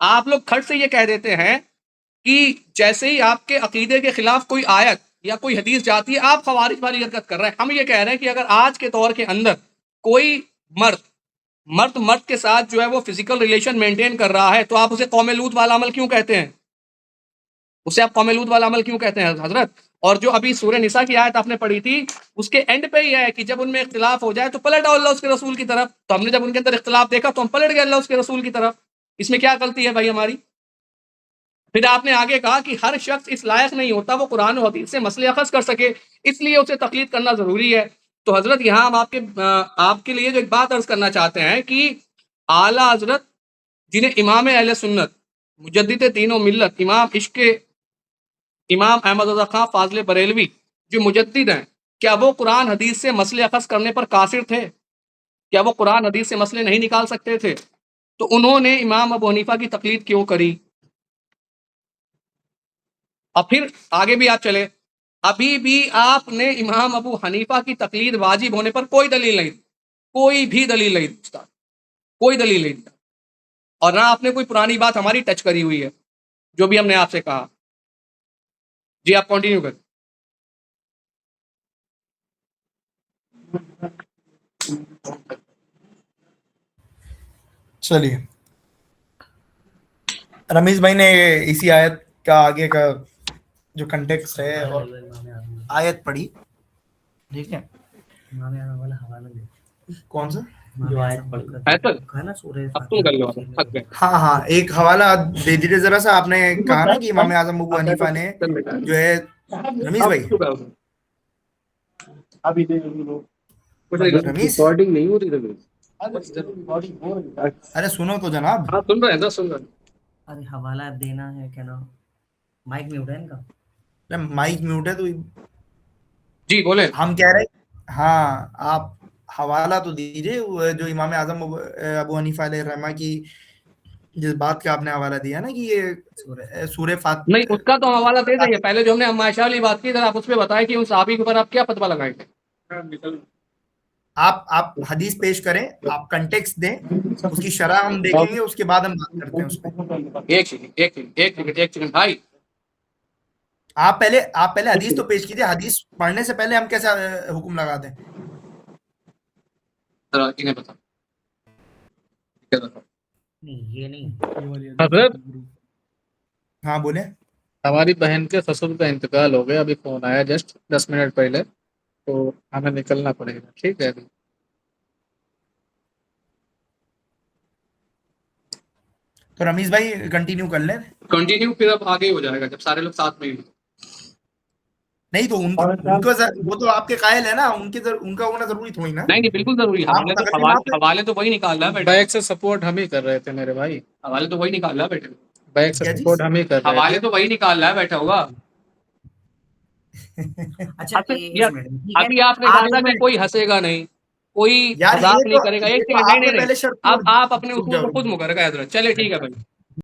آپ لوگ کھٹ سے یہ کہہ دیتے ہیں کہ جیسے ہی آپ کے عقیدے کے خلاف کوئی آیت یا کوئی حدیث جاتی ہے آپ خوارج والی حرکت کر رہے ہیں. ہم یہ کہہ رہے ہیں کہ اگر آج کے دور کے اندر کوئی مرد کے ساتھ جو ہے وہ فزیکل ریلیشن مینٹین کر رہا ہے تو آپ اسے قوم لوط والا عمل کیوں کہتے ہیں؟ اسے آپ قوم لوط والا عمل کیوں کہتے ہیں حضرت؟ اور جو ابھی سورہ نساء کی آیت آپ نے پڑھی تھی اس کے اینڈ پہ یہ ہے کہ جب ان میں اختلاف ہو جائے تو پلٹ آؤ اللہ اس کے رسول کی طرف. تو ہم نے جب ان کے اندر اختلاف دیکھا تو ہم پلٹ گئے اللہ اس کے رسول کی طرف. اس میں کیا غلطی ہے بھائی ہماری؟ پھر آپ نے آگے کہا کہ ہر شخص اس لائق نہیں ہوتا وہ قرآن و حدیث سے مسئلے اخذ کر سکے، اس لیے اسے تقلید کرنا ضروری ہے. تو حضرت یہاں ہم آپ کے لیے جو ایک بات عرض کرنا چاہتے ہیں کہ اعلیٰ حضرت جنہیں امام اہل سنت مجدد دین و ملت امام احمد رضا خان فاضل بریلوی جو مجدد ہیں، کیا وہ قرآن حدیث سے مسئلے اخذ کرنے پر قاصر تھے؟ کیا وہ قرآن حدیث سے مسئلے نہیں نکال سکتے تھے؟ تو انہوں نے امام ابو حنیفہ کی تقلید کیوں کری؟ اور پھر آگے بھی آپ چلے، ابھی بھی آپ نے امام ابو حنیفہ کی تقلید واجب ہونے پر کوئی دلیل نہیں دی، کوئی بھی دلیل نہیں دی، کوئی دلیل نہیں دی. اور نہ آپ نے کوئی پرانی بات ہماری ٹچ کری ہوئی ہے جو بھی ہم نے آپ سے کہا. جی آپ کنٹینیو کریں. چلیے رمیش بھائی نے اسی آیت کا آگے کا جو کنٹیکسٹ ہے اور آیت پڑھی، ٹھیک ہے، کون سا جو آیت پڑھ اب تم کر لو، تھک گئے. ہاں ایک حوالہ دے دیجیے ذرا سا. آپ نے کہا نا کہ امام اعظم ابو حنیفہ نے جو ہے، رمیش بھائی ابھی دے دو. رمیش ریکارڈنگ نہیں ہو رہی. ارے سنو تو جناب. ہاں سن رہے ہیں، سن رہے ہیں. ارے حوالہ دینا ہے کیا نا؟ مائک میوٹ ہے ان کا. مائک میوٹ ہے تو جی بولے. ہم کہہ رہے ہاں آپ حوالہ تو دیجیے جو امام اعظم ابو حنیفہ علیہ الرحمہ کی جس بات کا آپ نے حوالہ دیا نا کہ یہ سورہ فاتحہ. نہیں اس کا تو حوالہ دے دیں. پہلے جو ہم نے عائشہ والی بات کی ذرا آپ اس پہ بتائیں کہ ان صحابی کے اوپر آپ کیا فتویٰ لگائیں گے. آپ حدیث پیش کریں، آپ کنٹیکسٹ دیں، اس کی شرح ہم دیکھیں گے، اس کے بعد ہم بات کرتے ہیں اس پہ. ایک سیکنڈ بھائی. آپ پہلے حدیث تو پیش کیجیے. حدیث پڑھنے سے پہلے ہم کیسا حکم لگا دیں؟ ذرا انہیں بتا. یہ نہیں. حضرت ہاں بولیں. ہماری بہن کے سسر کا انتقال ہو گیا، ابھی فون آیا جسٹ 10 منٹ پہلے، تو ہمیں نکلنا پڑے گا. ٹھیک ہے ابھی. تو رمیش بھائی کنٹینیو کر لیں. کنٹینیو پھر اب آگے ہو جائے گا جب سارے لوگ ساتھ میں ہی. نہیں تو ان کو وہ تو آپ کے قائل ہے نا، ان کا ہونا ضروری تھوڑی نا. نہیں بالکل ضروری ہے. حوالے تو وہی نکال رہا ہے بیٹا. بیک سے سپورٹ ہم ہی کر رہے تھے میرے بھائی. حوالے تو وہی نکال رہا ہے بیٹے. بیک سے سپورٹ ہم ہی کر رہے ہیں. حوالے تو وہی نکال رہا ہے بیٹھا ہوگا. اچھا ابھی آپ نے کہا تھا کہ کوئی ہنسے گا نہیں، کوئی مذاق نہیں کرے گا. ایک سیکنڈ. نہیں اب آپ اپنے اصول کو خود مکر گئے حضرت. چلے ٹھیک ہے بھائی.